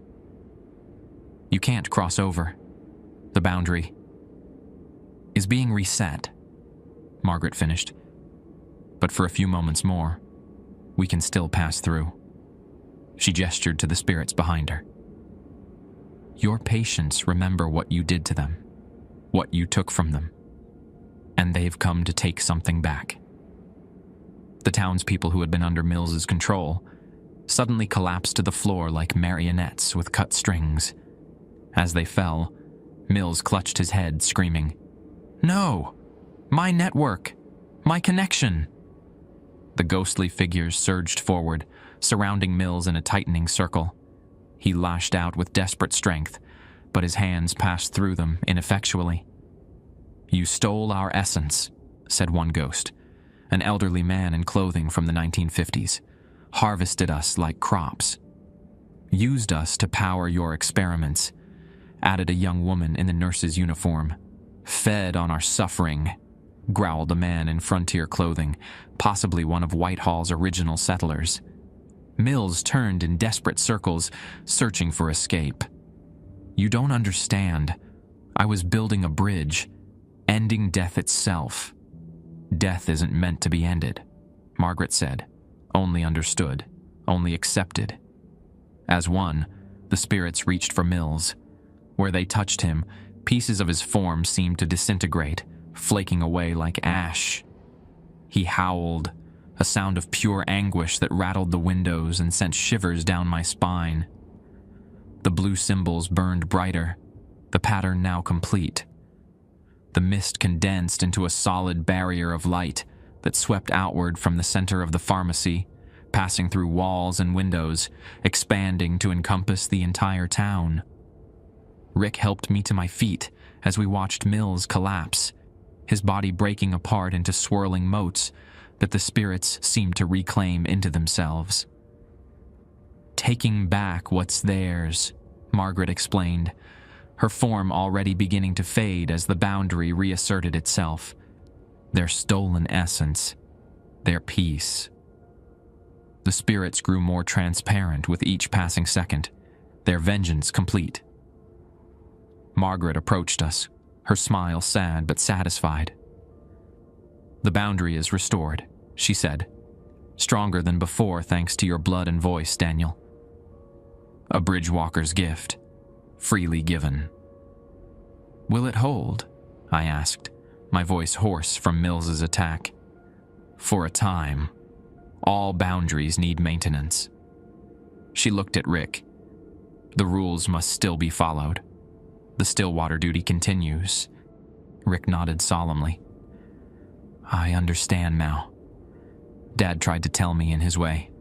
"You can't cross over. The boundary is being reset," Margaret finished. "But for a few moments more, we can still pass through." She gestured to the spirits behind her. "Your patients remember what you did to them, what you took from them, and they've come to take something back." The townspeople who had been under Mills's control suddenly collapsed to the floor like marionettes with cut strings. As they fell, Mills clutched his head, screaming, "No! My network! My connection!" The ghostly figures surged forward, surrounding Mills in a tightening circle. He lashed out with desperate strength, but his hands passed through them ineffectually. "You stole our essence," said one ghost, an elderly man in clothing from the 1950s, "harvested us like crops. Used us to power your experiments," added a young woman in the nurse's uniform. "Fed on our suffering," growled a man in frontier clothing, possibly one of Whitehall's original settlers. Mills turned in desperate circles, searching for escape. "You don't understand. I was building a bridge, ending death itself." "Death isn't meant to be ended," Margaret said. "Only understood, only accepted." As one, the spirits reached for Mills. Where they touched him, pieces of his form seemed to disintegrate, flaking away like ash. He howled, a sound of pure anguish that rattled the windows and sent shivers down my spine. The blue symbols burned brighter, the pattern now complete. The mist condensed into a solid barrier of light that swept outward from the center of the pharmacy, passing through walls and windows, expanding to encompass the entire town. Rick helped me to my feet as we watched Mills collapse, his body breaking apart into swirling motes that the spirits seemed to reclaim into themselves. "Taking back what's theirs," Margaret explained, her form already beginning to fade as the boundary reasserted itself. "Their stolen essence, their peace." The spirits grew more transparent with each passing second, their vengeance complete. Margaret approached us, her smile sad but satisfied. "The boundary is restored," she said. "Stronger than before thanks to your blood and voice, Daniel. A bridgewalker's gift, freely given." "Will it hold?" I asked, my voice hoarse from Mills's attack. "For a time. All boundaries need maintenance." She looked at Rick. "The rules must still be followed. The Stillwater duty continues." Rick nodded solemnly. "I understand now. Dad tried to tell me in his way."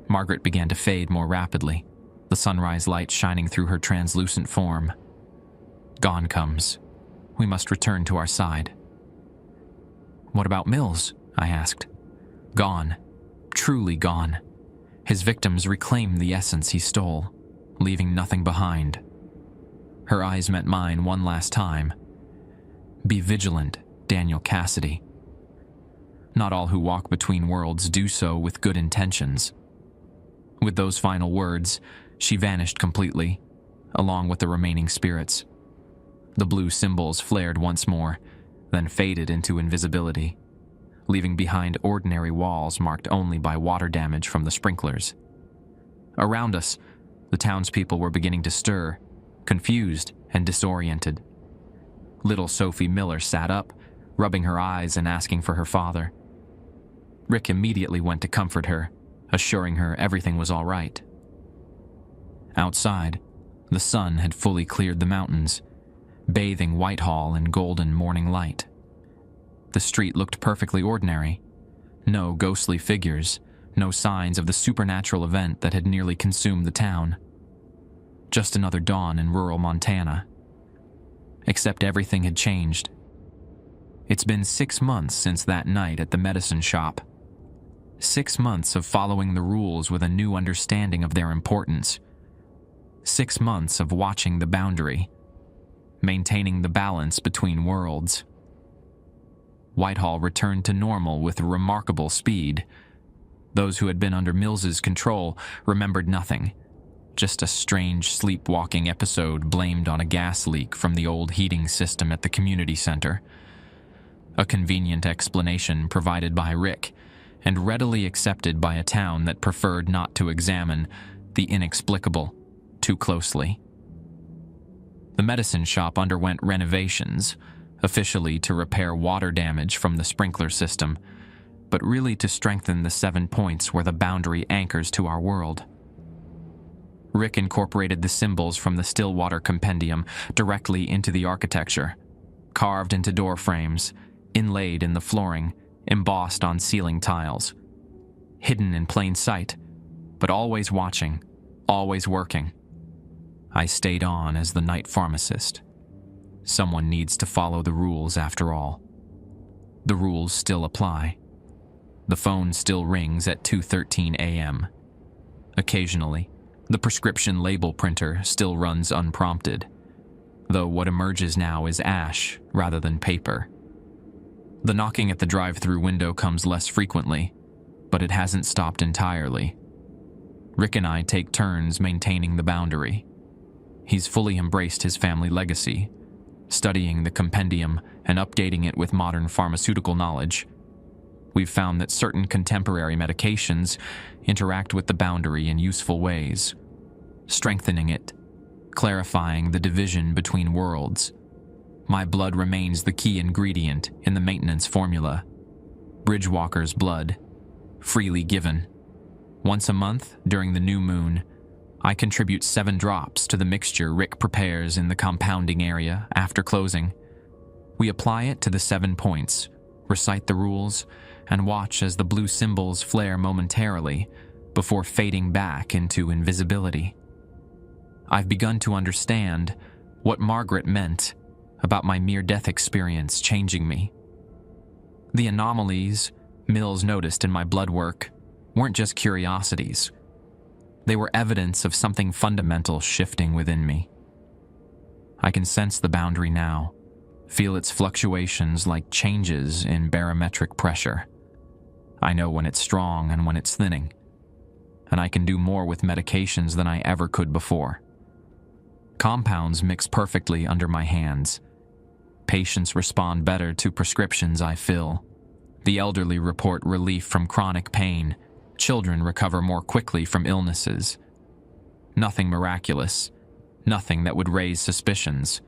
Margaret began to fade more rapidly, the sunrise light shining through her translucent form. "Gone comes. We must return to our side." "What about Mills?" I asked. "Gone. Truly gone. His victims reclaimed the essence he stole, leaving nothing behind." Her eyes met mine one last time. "Be vigilant, Daniel Cassidy. Not all who walk between worlds do so with good intentions." With those final words, she vanished completely, along with the remaining spirits. The blue symbols flared once more, then faded into invisibility, leaving behind ordinary walls marked only by water damage from the sprinklers. Around us, the townspeople were beginning to stir, confused and disoriented. Little Sophie Miller sat up, rubbing her eyes and asking for her father. Rick immediately went to comfort her, assuring her everything was all right. Outside, the sun had fully cleared the mountains, bathing Whitehall in golden morning light. The street looked perfectly ordinary. No ghostly figures, no signs of the supernatural event that had nearly consumed the town. Just another dawn in rural Montana. except everything had changed. It's been 6 months since that night at the medicine shop. 6 months of following the rules with a new understanding of their importance. 6 months of watching the boundary, maintaining the balance between worlds. Whitehall returned to normal with remarkable speed. Those who had been under Mills's control remembered nothing, just a strange sleepwalking episode blamed on a gas leak from the old heating system at the community center. A convenient explanation provided by Rick, and readily accepted by a town that preferred not to examine the inexplicable too closely. The medicine shop underwent renovations, officially to repair water damage from the sprinkler system, but really to strengthen the 7 points where the boundary anchors to our world. Rick incorporated the symbols from the Stillwater Compendium directly into the architecture, carved into door frames, inlaid in the flooring, embossed on ceiling tiles. Hidden in plain sight, but always watching, always working. I stayed on as the night pharmacist. Someone needs to follow the rules after all. The rules still apply. The phone still rings at 2:13 a.m. Occasionally, the prescription label printer still runs unprompted, though what emerges now is ash rather than paper. The knocking at the drive-through window comes less frequently, but it hasn't stopped entirely. Rick and I take turns maintaining the boundary. He's fully embraced his family legacy, studying the compendium and updating it with modern pharmaceutical knowledge. We've found that certain contemporary medications interact with the boundary in useful ways, strengthening it, clarifying the division between worlds. My blood remains the key ingredient in the maintenance formula. Bridgewalker's blood, freely given. Once a month, during the new moon, I contribute 7 drops to the mixture Rick prepares in the compounding area after closing. We apply it to the 7 points, recite the rules, and watch as the blue symbols flare momentarily before fading back into invisibility. I've begun to understand what Margaret meant about my near-death experience changing me. The anomalies Mills noticed in my blood work weren't just curiosities. They were evidence of something fundamental shifting within me. I can sense the boundary now, feel its fluctuations like changes in barometric pressure. I know when it's strong and when it's thinning, and I can do more with medications than I ever could before. Compounds mix perfectly under my hands. Patients respond better to prescriptions I fill. The elderly report relief from chronic pain. Children recover more quickly from illnesses. Nothing miraculous, nothing that would raise suspicions.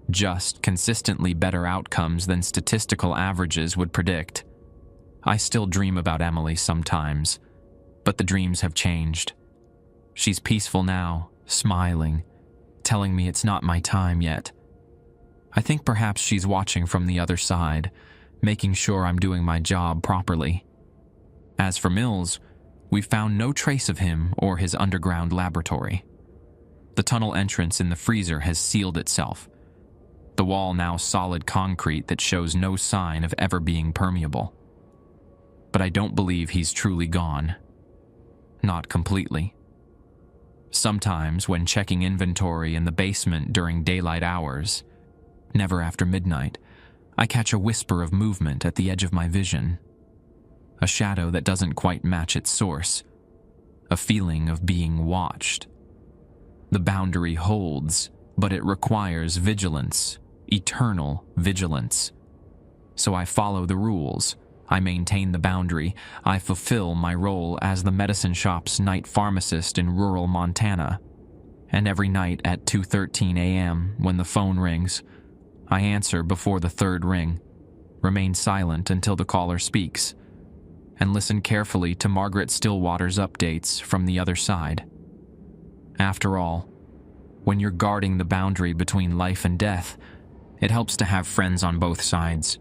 Just consistently better outcomes than statistical averages would predict. I still dream about Emily sometimes, but the dreams have changed. She's peaceful now, smiling, telling me it's not my time yet. I think perhaps she's watching from the other side, making sure I'm doing my job properly. As for Mills, we found no trace of him or his underground laboratory. The tunnel entrance in the freezer has sealed itself, the wall now solid concrete that shows no sign of ever being permeable. But I don't believe he's truly gone. Not completely. Sometimes when checking inventory in the basement during daylight hours, never after midnight, I catch a whisper of movement at the edge of my vision. A shadow that doesn't quite match its source. A feeling of being watched. The boundary holds, but it requires vigilance, eternal vigilance. So I follow the rules. I maintain the boundary. I fulfill my role as the medicine shop's night pharmacist in rural Montana. And every night at 2:13 a.m., when the phone rings, I answer before the third ring, remain silent until the caller speaks, and listen carefully to Margaret Stillwater's updates from the other side. After all, when you're guarding the boundary between life and death, it helps to have friends on both sides.